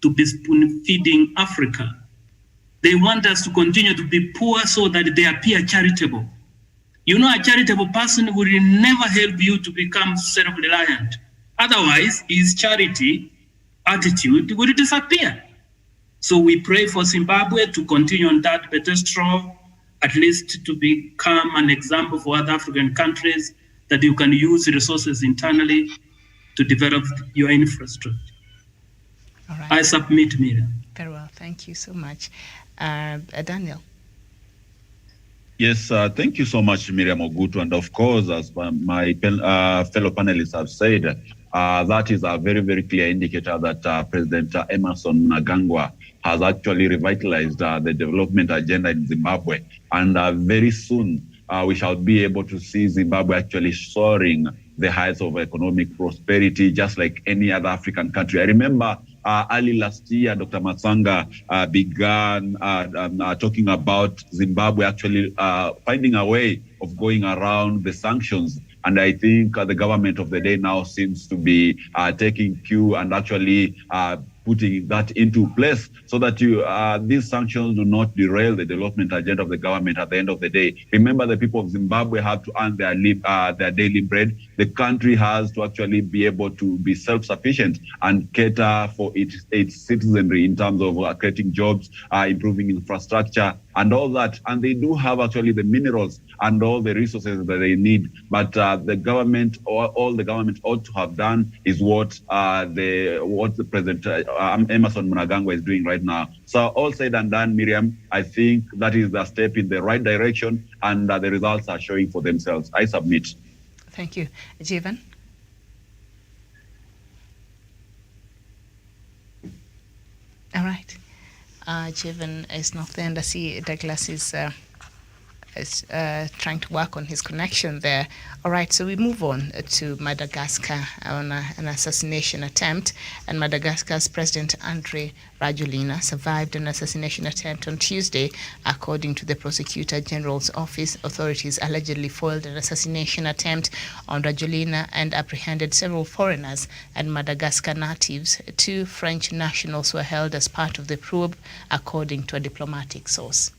to be spoon-feeding Africa. They want us to continue to be poor so that they appear charitable. A charitable person will never help you to become self-reliant. Otherwise, his charity attitude will disappear. So we pray for Zimbabwe to continue on that pedestal, at least to become an example for other African countries that you can use resources internally to develop your infrastructure. All right. I submit, Miriam. Very well. Thank you so much. Daniel? Yes, thank you so much, Miriam Ogutu. And of course, as my fellow panelists have said, that is a very, very clear indicator that President Emerson Mnangagwa has actually revitalized the development agenda in Zimbabwe. And very soon, we shall be able to see Zimbabwe actually soaring the heights of economic prosperity, just like any other African country. I remember early last year, Dr. Masanga began talking about Zimbabwe actually finding a way of going around the sanctions. And I think the government of the day now seems to be taking cue and actually putting that into place so that these sanctions do not derail the development agenda of the government at the end of the day. Remember, the people of Zimbabwe have to earn their daily bread. The country has to actually be able to be self-sufficient and cater for its citizenry in terms of creating jobs, improving infrastructure, and all that. And they do have actually the minerals and all the resources that they need. But the government, or all the government ought to have done is what the President Emerson Mnangagwa is doing right now. So all said and done, Miriam, I think that is a step in the right direction, and the results are showing for themselves. I submit. Thank you. Jeevan? All right. Jeevan is not there, and I see Douglas is trying to work on his connection there. All right, so we move on to Madagascar on an assassination attempt. And Madagascar's President Andry Rajoelina survived an assassination attempt on Tuesday. According to the Prosecutor General's office, authorities allegedly foiled an assassination attempt on Rajoelina and apprehended several foreigners and Madagascar natives. 2 French nationals were held as part of the probe, according to a diplomatic source.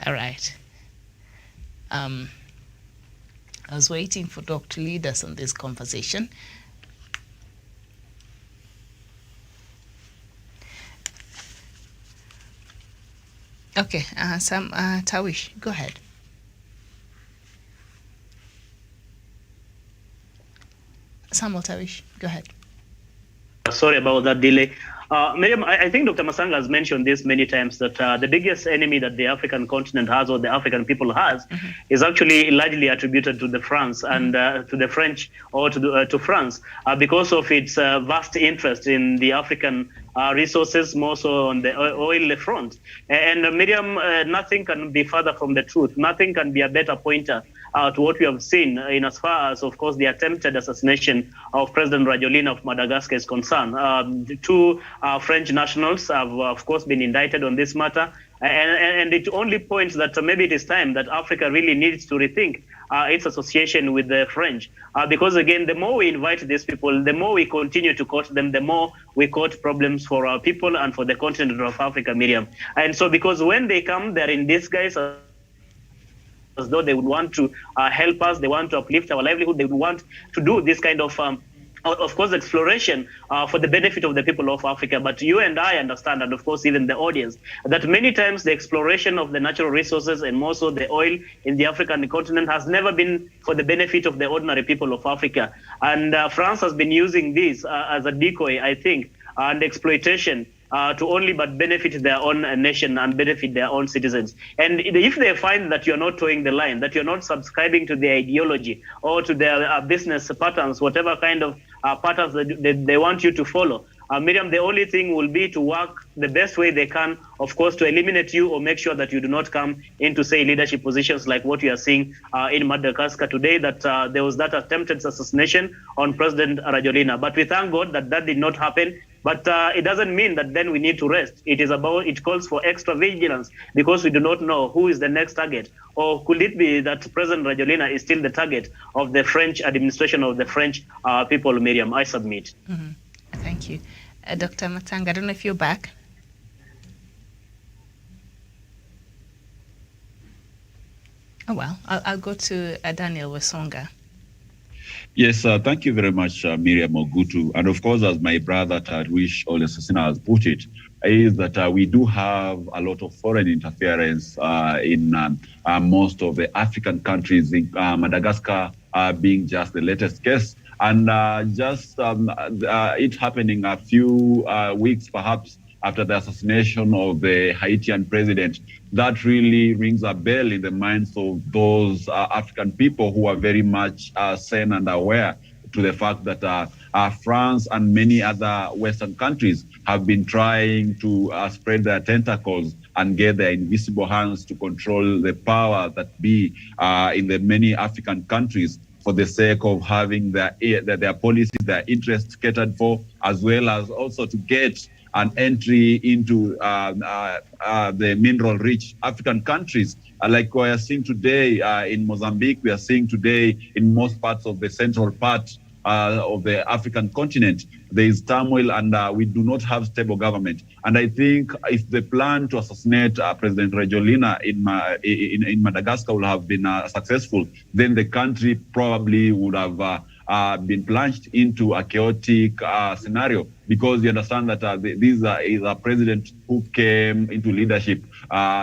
All right. I was waiting for Doc to lead us on this conversation. Okay, Tawish, go ahead. Samuel Tawish, go ahead. Sorry about that delay. Miriam, I think Dr. Masanga has mentioned this many times, that the biggest enemy that the African continent has, or the African people has, is actually largely attributed to the France and to the French, or to France, because of its vast interest in the African resources, more so on the oil front. And Miriam, nothing can be further from the truth. Nothing can be a better pointer to what we have seen in as far as, of course, the attempted assassination of President Rajoelina of Madagascar is concerned. The 2 French nationals have, of course, been indicted on this matter. And it only points that maybe it is time that Africa really needs to rethink its association with the French. Because, again, the more we invite these people, the more we continue to court them, the more we court problems for our people and for the continent of Africa, Miriam. And so because when they come, they're in disguise as though they would want to help us, they want to uplift our livelihood, they would want to do this kind of course, exploration for the benefit of the people of Africa. But you and I understand, and of course even the audience, that many times the exploration of the natural resources, and more so the oil in the African continent, has never been for the benefit of the ordinary people of Africa. And France has been using this as a decoy, I think, and exploitation to only but benefit their own nation and benefit their own citizens. And if they find that you're not towing the line, that you're not subscribing to their ideology or to their business patterns, whatever kind of patterns that they want you to follow, Miriam, the only thing will be to work the best way they can, of course, to eliminate you or make sure that you do not come into, say, leadership positions like what you are seeing in Madagascar today, that there was that attempted assassination on President Rajoelina. But we thank God that that did not happen. But it doesn't mean that then we need to rest. It calls for extra vigilance, because we do not know who is the next target. Or could it be that President Rajoelina is still the target of the French administration, of the French people, Miriam? I submit. Mm-hmm. Thank you. Dr. Matanga, I don't know if you're back. Oh, well, I'll go to Daniel Wesonga. Yes, thank you very much, Miriam Ogutu. And of course, as my brother Tadwish Olesosina has put it, is that we do have a lot of foreign interference in most of the African countries, in Madagascar being just the latest case. And it happening a few weeks, perhaps, after the assassination of the Haitian president. That really rings a bell in the minds of those African people who are very much sane and aware to the fact that France and many other Western countries have been trying to spread their tentacles and get their invisible hands to control the power that be in the many African countries for the sake of having their policies, their interests catered for, as well as also to get an entry into the mineral-rich African countries. Like we are seeing today in Mozambique, we are seeing today in most parts of the central part of the African continent, there is turmoil and we do not have stable government. And I think if the plan to assassinate President Rajoelina in Madagascar would have been successful, then the country probably would have been plunged into a chaotic scenario, because you understand that this is a president who came into leadership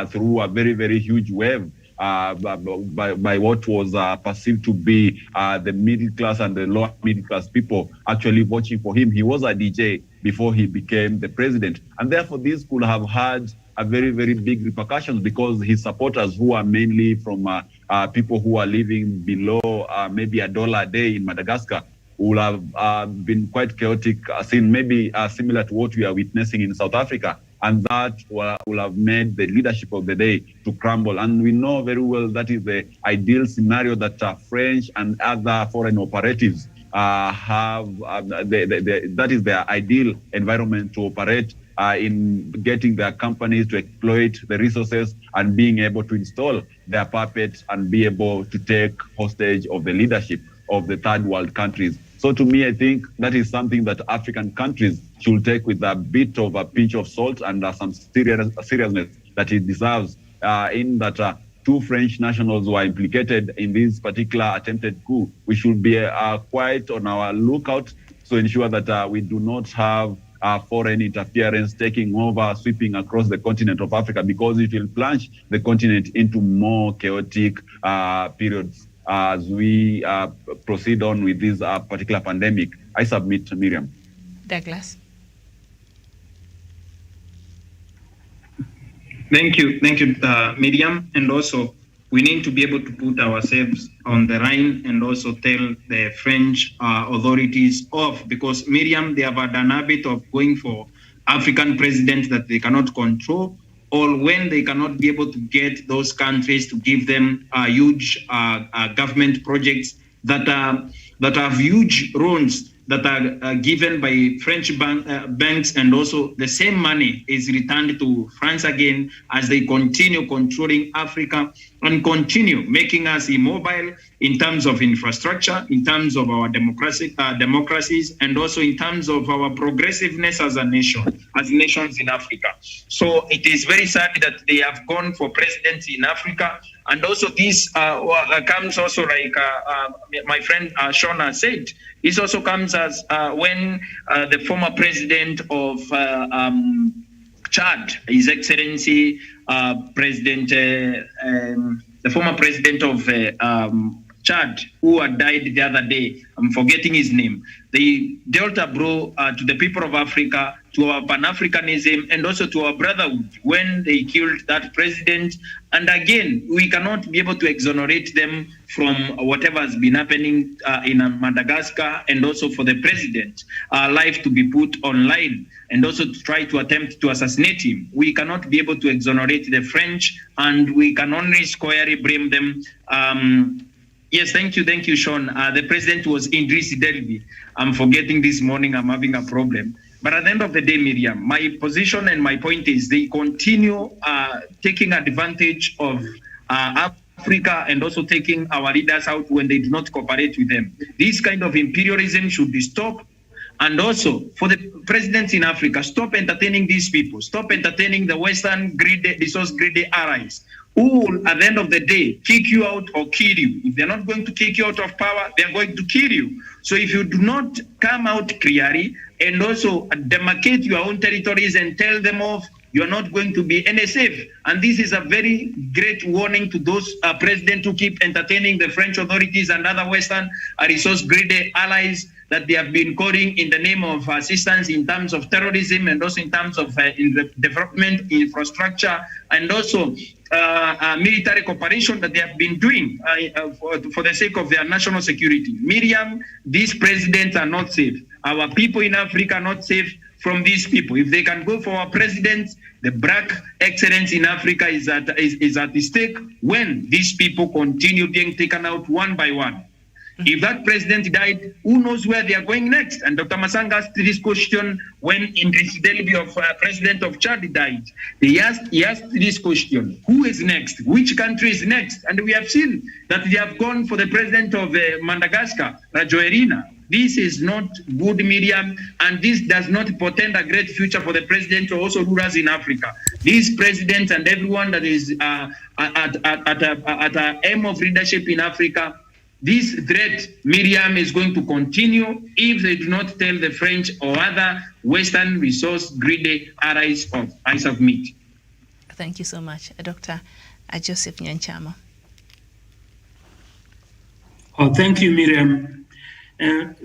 through a very, very huge wave by what was perceived to be the middle class and the lower middle class people actually watching for him. He was a DJ before he became the president. And therefore, this could have had a very, very big repercussions, because his supporters, who are mainly from people who are living below maybe $1 a day in Madagascar, will have been quite chaotic, maybe similar to what we are witnessing in South Africa. And that will have made the leadership of the day to crumble. And we know very well that is the ideal scenario that French and other foreign operatives have. That is their ideal environment to operate in getting their companies to exploit the resources and being able to install their puppets and be able to take hostage of the leadership of the third world countries. So to me, I think that is something that African countries should take with a bit of a pinch of salt and some seriousness that it deserves, in that 2 French nationals were implicated in this particular attempted coup. We should be quite on our lookout to ensure that we do not have foreign interference taking over, sweeping across the continent of Africa, because it will plunge the continent into more chaotic periods as we proceed on with this particular pandemic. I submit to Miriam. Douglas. Thank you, Miriam. And also, we need to be able to put ourselves on the line and also tell the French authorities off, because Miriam, they have an habit of going for African presidents that they cannot control, or when they cannot be able to get those countries to give them huge government projects that have huge loans that are given by French banks, and also the same money is returned to France again as they continue controlling Africa and continue making us immobile in terms of infrastructure, in terms of our democracies, and also in terms of our progressiveness as a nation, as nations in Africa. So it is very sad that they have gone for presidency in Africa. And also this comes also, like my friend Shona said, this also comes as when the former president of Chad, His Excellency the former president of Chad, who had died the other day, I'm forgetting his name, they dealt a blow to the people of Africa, to our Pan-Africanism, and also to our brotherhood when they killed that president. And again, we cannot be able to exonerate them from whatever has been happening in Madagascar, and also for the president life to be put online, and also to try to attempt to assassinate him. We cannot be able to exonerate the French, and we can only squarely blame them. Yes, thank you, Sean. The president was Idriss Déby. I'm forgetting this morning, I'm having a problem. But at the end of the day, Miriam, my position and my point is they continue taking advantage of Africa, and also taking our leaders out when they do not cooperate with them. This kind of imperialism should be stopped. And also, for the presidents in Africa, stop entertaining these people. Stop entertaining the Western resource-greedy allies, who will, at the end of the day, kick you out or kill you. If they're not going to kick you out of power, they're going to kill you. So if you do not come out clearly and also demarcate your own territories and tell them off, you are not going to be any safe. And this is a very great warning to those presidents who keep entertaining the French authorities and other Western resource-greedy allies. that they have been calling in the name of assistance in terms of terrorism and also in terms of development infrastructure and also military cooperation that they have been doing for the sake of their national security. Miriam, these presidents are not safe. Our people in Africa are not safe from these people. If they can go for our presidents, the black excellence in Africa is at stake when these people continue being taken out one by one. If that president died, who knows where they are going next? And Dr. Masanga asked this question when Idriss Deby of president of Chad died. He asked this question: who is next? Which country is next? And we have seen that they have gone for the president of Madagascar, Rajoelina. This is not good, Miriam, and this does not portend a great future for the president or also rulers in Africa. These presidents and everyone that is at an aim of leadership in Africa, this threat, Miriam, is going to continue if they do not tell the French or other Western resource-greedy allies of ice of meat. Thank you so much. Dr. Joseph Nyanchama. Oh, thank you, Miriam.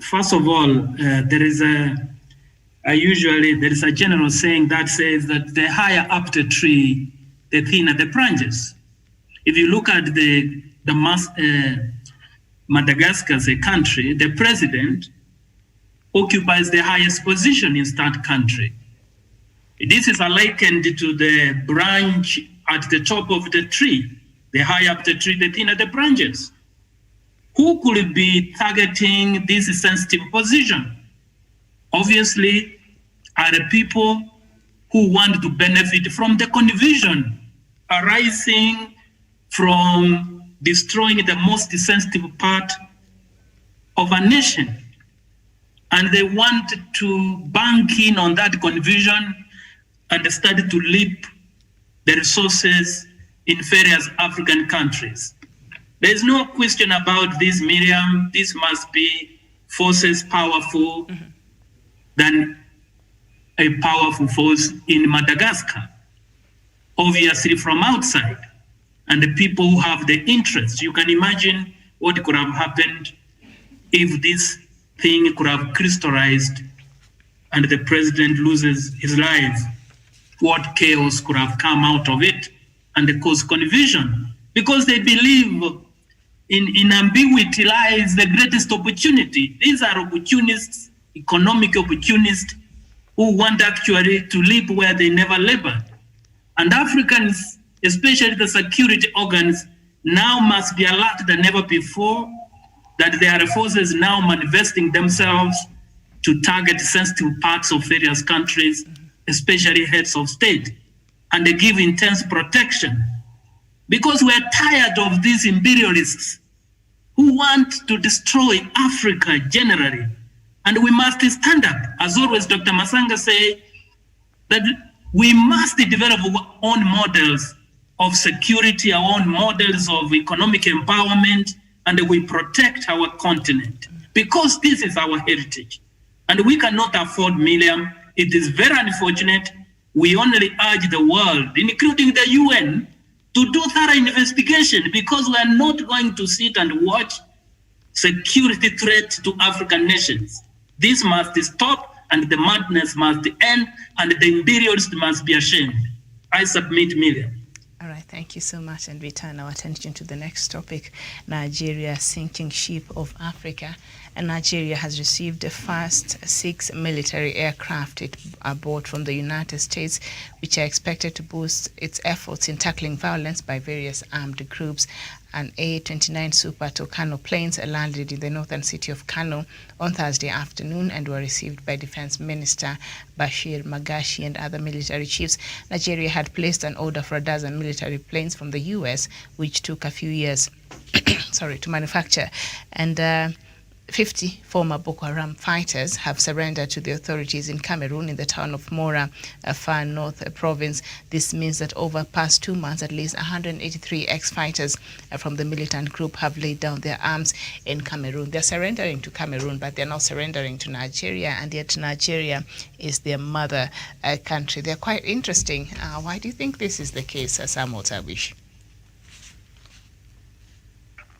First of all, there is a general saying that says that the higher up the tree, the thinner the branches. If you look at Madagascar as a country, the president occupies the highest position in that country. This is likened to the branch at the top of the tree. The higher up the tree, the thinner the branches. Who could be targeting this sensitive position? Obviously, are the people who want to benefit from the confusion arising from destroying the most sensitive part of a nation. And they want to bank in on that confusion and start to leap the resources in various African countries. There's no question about this, Miriam. This must be forces powerful than a powerful force in Madagascar, obviously from outside. And the people who have the interest, you can imagine what could have happened if this thing could have crystallized and the president loses his life. What chaos could have come out of it and cause confusion, because they believe in ambiguity lies the greatest opportunity. These are opportunists, economic opportunists, who want actually to live where they never labored. And Africans, especially the security organs, now must be alert than never before that there are forces now manifesting themselves to target sensitive parts of various countries, especially heads of state, and they give intense protection. Because we're tired of these imperialists who want to destroy Africa generally. And we must stand up. As always, Dr. Masanga say that we must develop our own models of security, our own models of economic empowerment, and we protect our continent, because this is our heritage. And we cannot afford, Miriam. It is very unfortunate. We only urge the world, including the UN, to do thorough investigation, because we are not going to sit and watch security threat to African nations. This must stop, and the madness must end, and the imperialists must be ashamed. I submit, Miriam. All right, thank you so much. And we turn our attention to the next topic, Nigeria, sinking ship of Africa. And Nigeria has received the first 6 military aircraft it bought from the United States, which are expected to boost its efforts in tackling violence by various armed groups. And A-29 Super Tucano planes landed in the northern city of Kano on Thursday afternoon and were received by Defense Minister Bashir Magashi and other military chiefs. Nigeria had placed an order for a dozen military planes from the U.S., which took a few years to manufacture. And 50 former Boko Haram fighters have surrendered to the authorities in Cameroon in the town of Mora, far north province. This means that over the past 2 months, at least 183 ex-fighters from the militant group have laid down their arms in Cameroon. They're surrendering to Cameroon, but they're not surrendering to Nigeria, and yet Nigeria is their mother country. They're quite interesting. Why do you think this is the case, Samuel Tabish?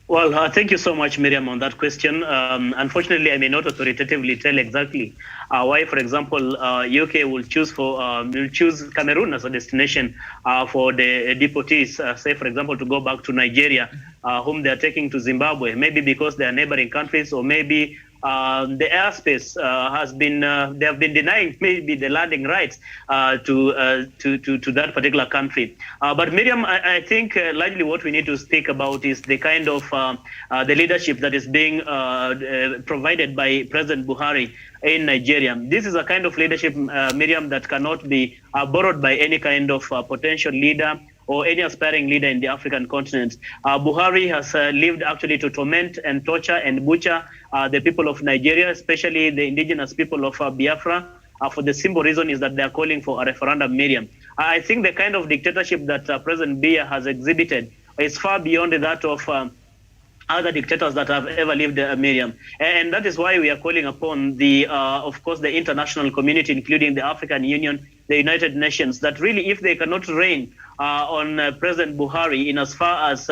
Well, thank you so much, Miriam, on that question. Unfortunately, I may not authoritatively tell exactly why, for example, UK will choose Cameroon as a destination for the deportees, say, for example, to go back to Nigeria, whom they are taking to Zimbabwe, maybe because they are neighboring countries, or maybe the airspace they have been denying maybe the landing rights to that particular country. But Miriam, I think largely what we need to speak about is the kind of the leadership that is being provided by President Buhari in Nigeria. This is a kind of leadership, Miriam, that cannot be borrowed by any kind of potential leader or any aspiring leader in the African continent. Buhari has lived actually to torment and torture and butcher the people of Nigeria, especially the indigenous people of Biafra, for the simple reason is that they are calling for a referendum, Miriam. I think the kind of dictatorship that President Biya has exhibited is far beyond that of other dictators that have ever lived, Miriam. And that is why we are calling upon of course, the international community, including the African Union, the United Nations, that really, if they cannot reign on President Buhari in as far as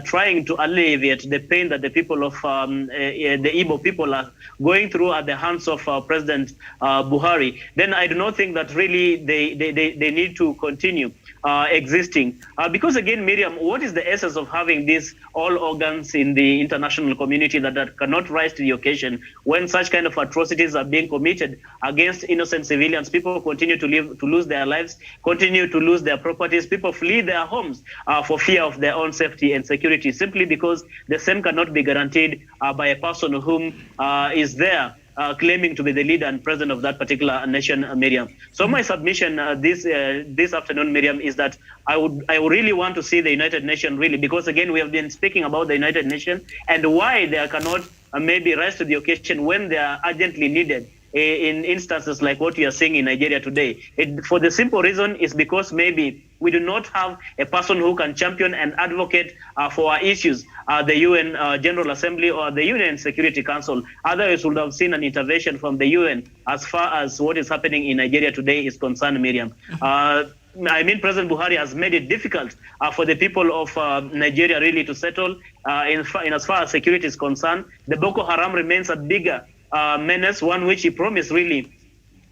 trying to alleviate the pain that the people of the Igbo people are going through at the hands of President Buhari, then I do not think that really they need to continue existing. Because again, Miriam, what is the essence of having these all organs in the international community that cannot rise to the occasion when such kind of atrocities are being committed against innocent civilians? People continue to lose their lives, continue to lose their properties. People flee their homes for fear of their own safety and security, simply because the same cannot be guaranteed by a person whom is there claiming to be the leader and president of that particular nation, Miriam. So my submission this afternoon, Miriam, is that I would really want to see the United Nations really, because again, we have been speaking about the United Nations and why they cannot maybe rise to the occasion when they are urgently needed in instances like what we are seeing in Nigeria today. For the simple reason is because maybe we do not have a person who can champion and advocate for our issues, the UN General Assembly or the UN Security Council. Otherwise, we would have seen an intervention from the UN as far as what is happening in Nigeria today is concerned, Miriam. I mean, President Buhari has made it difficult for the people of Nigeria really to settle in as far as security is concerned. The Boko Haram remains a bigger menace, one which he promised really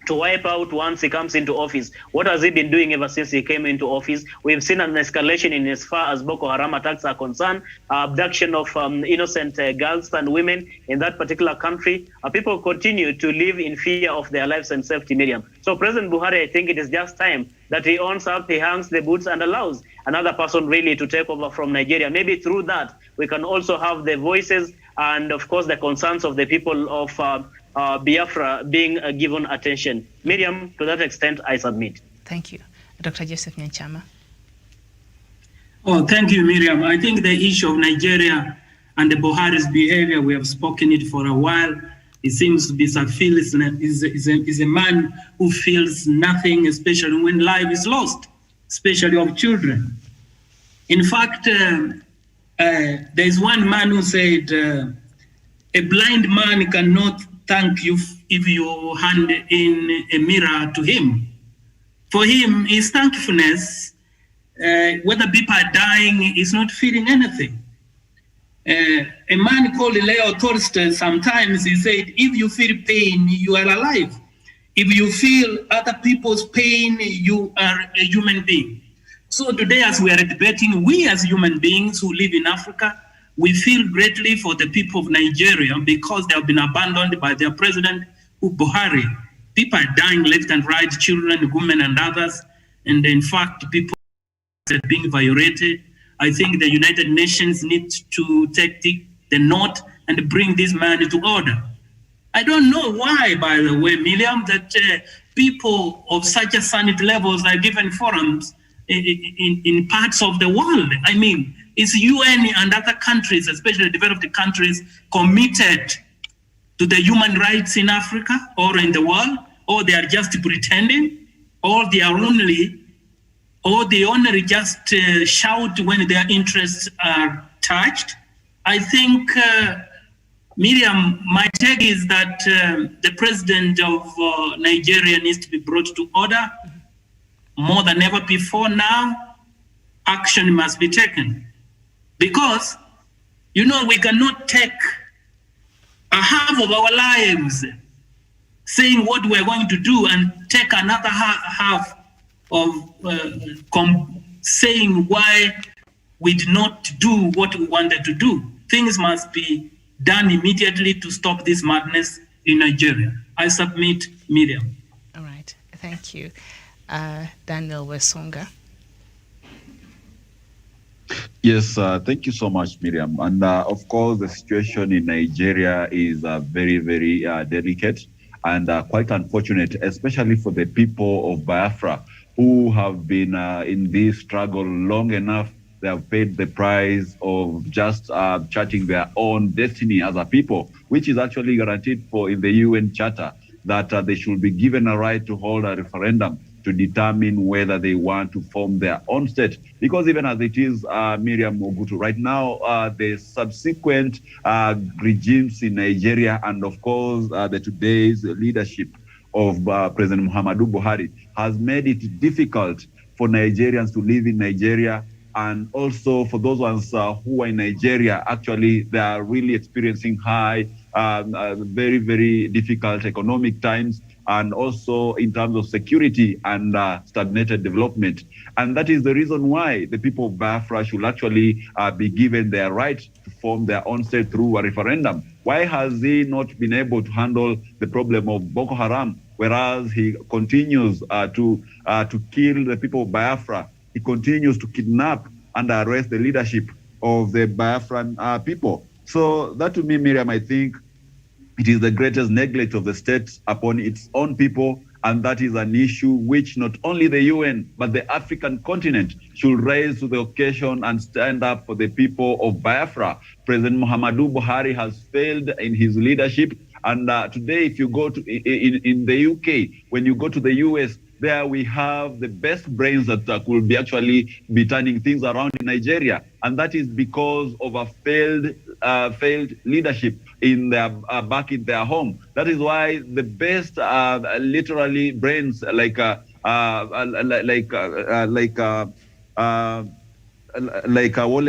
to wipe out once he comes into office. What has he been doing ever since he came into office? We've seen an escalation in as far as Boko Haram attacks are concerned, abduction of innocent girls and women in that particular country. People continue to live in fear of their lives and safety, Miriam. So President Buhari, I think it is just time that he owns up, he hangs the boots and allows another person really to take over from Nigeria. Maybe through that, we can also have the voices and of course the concerns of the people of Biafra being given attention. Miriam, to that extent, I submit. Thank you. Dr. Joseph Nyanchama. Oh, thank you, Miriam. I think the issue of Nigeria and the Buhari's behavior, we have spoken it for a while. It seems to be is a man who feels nothing, especially when life is lost, especially of children. In fact, there is one man who said, a blind man cannot thank you if you hand in a mirror to him. For him, his thankfulness, whether people are dying, is not feeling anything. A man called Leo Tolstoy, sometimes he said, if you feel pain, you are alive. If you feel other people's pain, you are a human being. So today, as we are debating, we as human beings who live in Africa, we feel greatly for the people of Nigeria because they have been abandoned by their president, Buhari. People are dying left and right, children, women, and others. And in fact, people are being violated. I think the United Nations needs to take the note and bring this man into order. I don't know why, by the way, Miriam, that people of such a sanity levels are given forums in parts of the world. I mean, is UN and other countries, especially developed countries, committed to the human rights in Africa or in the world, or they are just pretending, or they only just shout when their interests are touched? I think, Miriam, my take is that the president of Nigeria needs to be brought to order more than ever before now. Action must be taken. Because You know, we cannot take a half of our lives saying what we're going to do and take another half of saying why we did not do what we wanted to do. Things must be done immediately to stop this madness in Nigeria. I submit, Miriam. All right, thank you. Daniel Wesonga. Yes, thank you so much, Miriam. And of course, the situation in Nigeria is very, very delicate and quite unfortunate, especially for the people of Biafra who have been in this struggle long enough. They have paid the price of just charting their own destiny as a people, which is actually guaranteed for in the UN Charter, that they should be given a right to hold a referendum to determine whether they want to form their own state. Because even as it is, Miriam Mogutu, right now, the subsequent regimes in Nigeria and of course, the today's leadership of President Muhammadu Buhari has made it difficult for Nigerians to live in Nigeria. And also for those ones who are in Nigeria, actually, they are really experiencing high, very, very difficult economic times, and also in terms of security and stagnated development. And that is the reason why the people of Biafra should actually be given their right to form their own state through a referendum. Why has he not been able to handle the problem of Boko Haram, whereas he continues to kill the people of Biafra? He continues to kidnap and arrest the leadership of the Biafran people. So that, to me, Miriam, I think it is the greatest neglect of the state upon its own people, and that is an issue which not only the UN, but the African continent should raise to the occasion and stand up for the people of Biafra. President Muhammadu Buhari has failed in his leadership, and today, if you go to in the UK, when you go to the US, there we have the best brains that could be actually be turning things around in Nigeria, and that is because of a failed leadership in their back in their home. That is why the best literally brains like Wole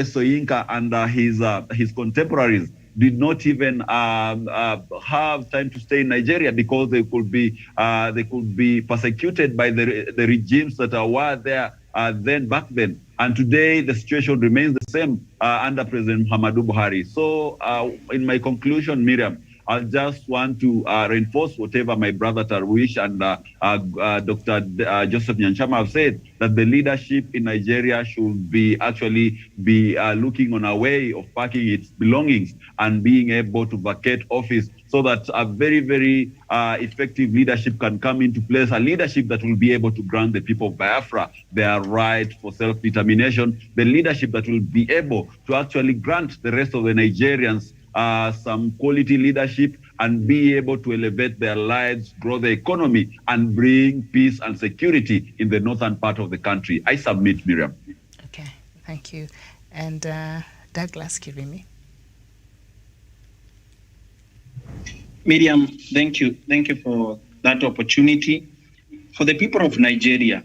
Soyinka and his contemporaries did not even have time to stay in Nigeria because they could be persecuted by the regimes that were there back then. And today the situation remains the same under President Muhammadu Buhari. So in my conclusion, Miriam, I just want to reinforce whatever my brother Tarwish and Dr. Joseph Nyanchama have said, that the leadership in Nigeria should be looking on a way of packing its belongings and being able to vacate office so that a very, very effective leadership can come into place, a leadership that will be able to grant the people of Biafra their right for self-determination, the leadership that will be able to actually grant the rest of the Nigerians some quality leadership and be able to elevate their lives, grow the economy, and bring peace and security in the northern part of the country. I submit, Miriam. Okay, thank you. And Douglas Kirimi. Miriam, thank you. Thank you for that opportunity. For the people of Nigeria,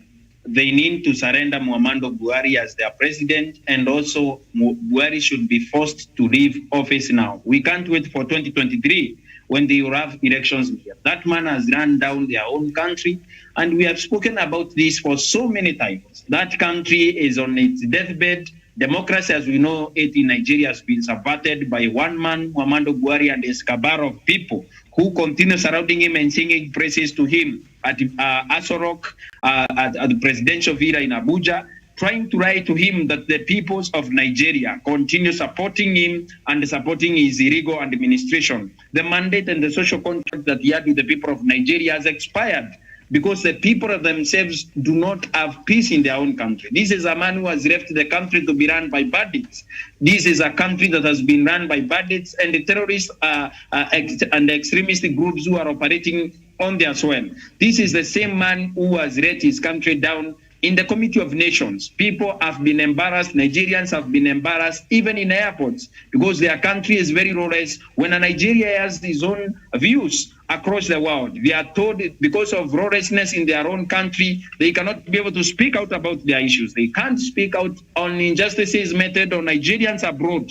they need to surrender Muhammadu Buhari as their president, and also Buhari should be forced to leave office now. We can't wait for 2023 when they will have elections here. That man has run down their own country, and we have spoken about this for so many times. That country is on its deathbed. Democracy, as we know it in Nigeria, has been subverted by one man, Muhammadu Buhari, and his cabal of people who continue surrounding him and singing praises to him at Asorok, at the presidential villa in Abuja, trying to write to him that the peoples of Nigeria continue supporting him and supporting his illegal administration. The mandate and the social contract that he had with the people of Nigeria has expired, because the people themselves do not have peace in their own country. This is a man who has left the country to be run by bandits. This is a country that has been run by bandits and the terrorists and the extremist groups who are operating on their soil. This is the same man who has let his country down in the Committee of Nations. People have been embarrassed. Nigerians have been embarrassed, even in airports, because their country is very lawless. When a Nigeria has his own views across the world, they are told because of lawlessness in their own country, they cannot be able to speak out about their issues. They can't speak out on injustices meted on Nigerians abroad.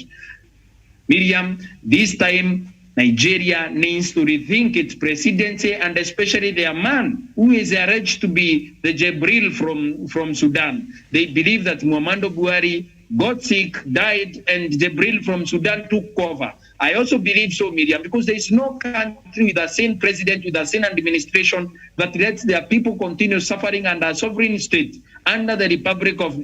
Miriam, this time Nigeria needs to rethink its presidency, and especially their man who is alleged to be the Jibril from Sudan. They believe that Muhammadu Buhari got sick, died, and Jibril from Sudan took over. I also believe so, Miriam, because there is no country with the same president, with the same administration that lets their people continue suffering under a sovereign state. Under the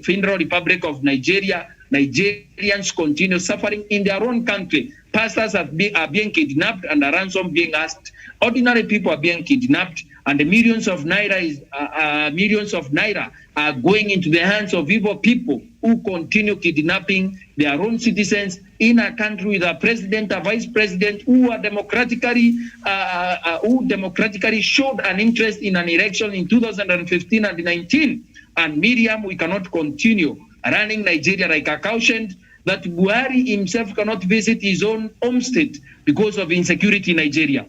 Federal Republic of Nigeria, Nigerians continue suffering in their own country. Pastors are being kidnapped and a ransom being asked. Ordinary people are being kidnapped, and the millions of naira are going into the hands of evil people who continue kidnapping their own citizens in a country with a president, a vice president who are democratically showed an interest in an election in 2015 and 19. And Miriam, we cannot continue running Nigeria like a cowshed, that Buhari himself cannot visit his own home state because of insecurity in Nigeria.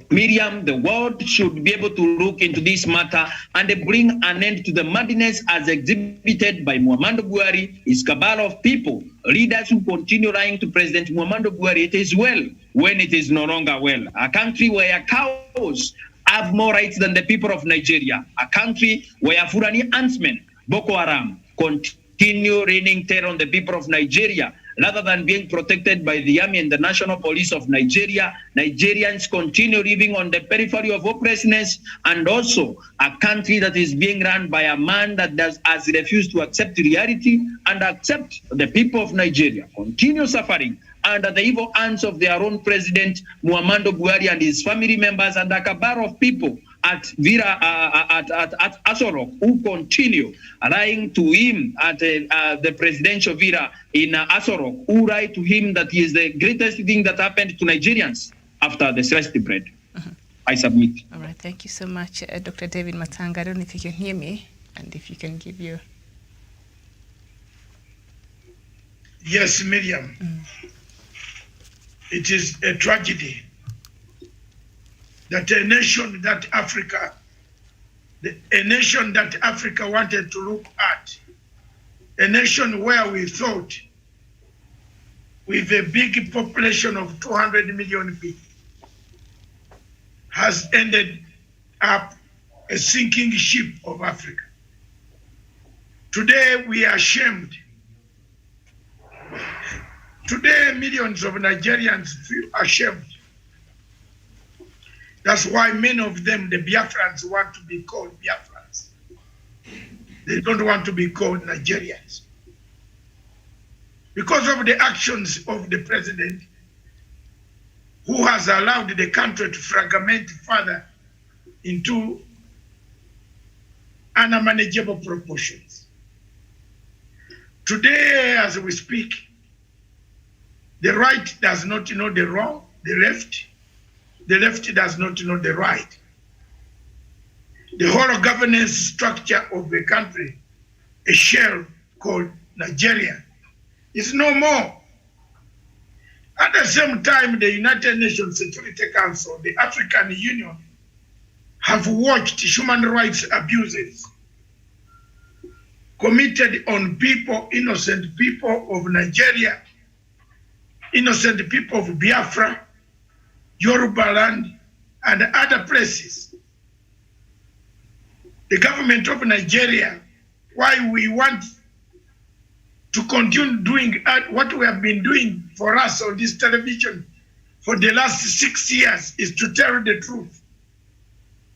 Miriam, the world should be able to look into this matter and bring an end to the madness as exhibited by Muhammadu Buhari, his cabal of people, leaders who continue lying to President Muhammadu Buhari. It is well when it is no longer well. A country where cows have more rights than the people of Nigeria. A country where Fulani huntsmen, Boko Haram, continue raining terror on the people of Nigeria. Rather than being protected by the army and the national police of Nigeria, Nigerians continue living on the periphery of hopelessness, and also a country that is being run by a man that has refused to accept reality and accept the people of Nigeria continue suffering under the evil hands of their own president, Muhammadu Buhari, and his family members, and a cabal of people at Asorok who continue lying to him at the presidential villa in Asorok, who write to him that he is the greatest thing that happened to Nigerians after the sliced bread. I submit. All right, thank you so much, Dr. David Masanga. I don't know if you can hear me, and if you can give your... Yes, Miriam. It is a tragedy that a nation that Africa wanted to look at, a nation where we thought with a big population of 200 million people, has ended up a sinking ship of Africa. Today we are ashamed. Today millions of Nigerians feel ashamed. That's why many of them, the Biafrans, want to be called Biafrans. They don't want to be called Nigerians. Because of the actions of the president, who has allowed the country to fragment further into unmanageable proportions. Today, as we speak, the right does not know the wrong, the left does not know the right. The whole governance structure of the country, a shell called Nigeria, is no more. At the same time, the United Nations Security Council, the African Union, have watched human rights abuses committed on people, innocent people of Nigeria, innocent people of Biafra, Yoruba land, and other places. The government of Nigeria, why we want to continue doing what we have been doing for us on this television for the last 6 years, is to tell the truth.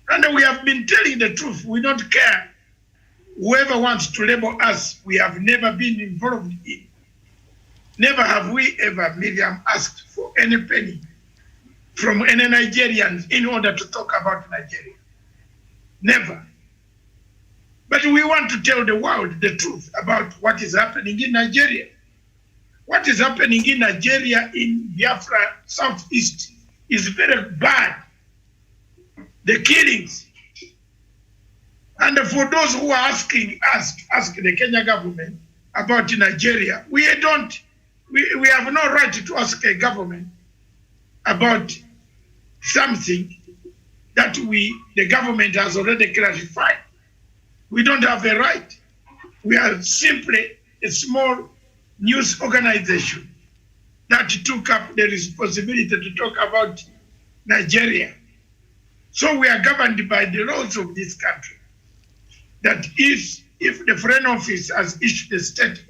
And we have been telling the truth. We don't care. Whoever wants to label us, we have never been involved in. Never have we ever, Miriam, asked for any penny from any Nigerians in order to talk about Nigeria. Never. But we want to tell the world the truth about what is happening in Nigeria. What is happening in Nigeria, in Biafra, Southeast, is very bad. The killings. And for those who are asking the Kenya government about Nigeria, we have no right to ask a government about something that the government has already clarified. We don't have a right. We are simply a small news organization that took up the responsibility to talk about Nigeria. So we are governed by the laws of this country. That if the Foreign Office has issued a statement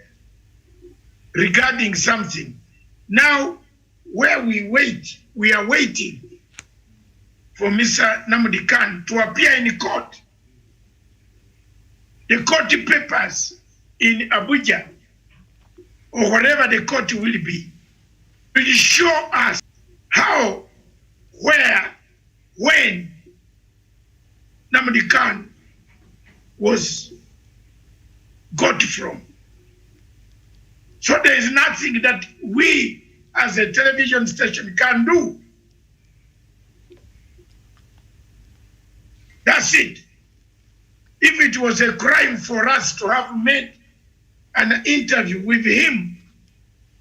regarding something, now where we are waiting for Mr. Nnamdi Kanu to appear in court. The court papers in Abuja, or whatever the court will be, will show us how, where, when Nnamdi Kanu was got from. So there is nothing that we as a television station can do. That's it. If it was a crime for us to have made an interview with him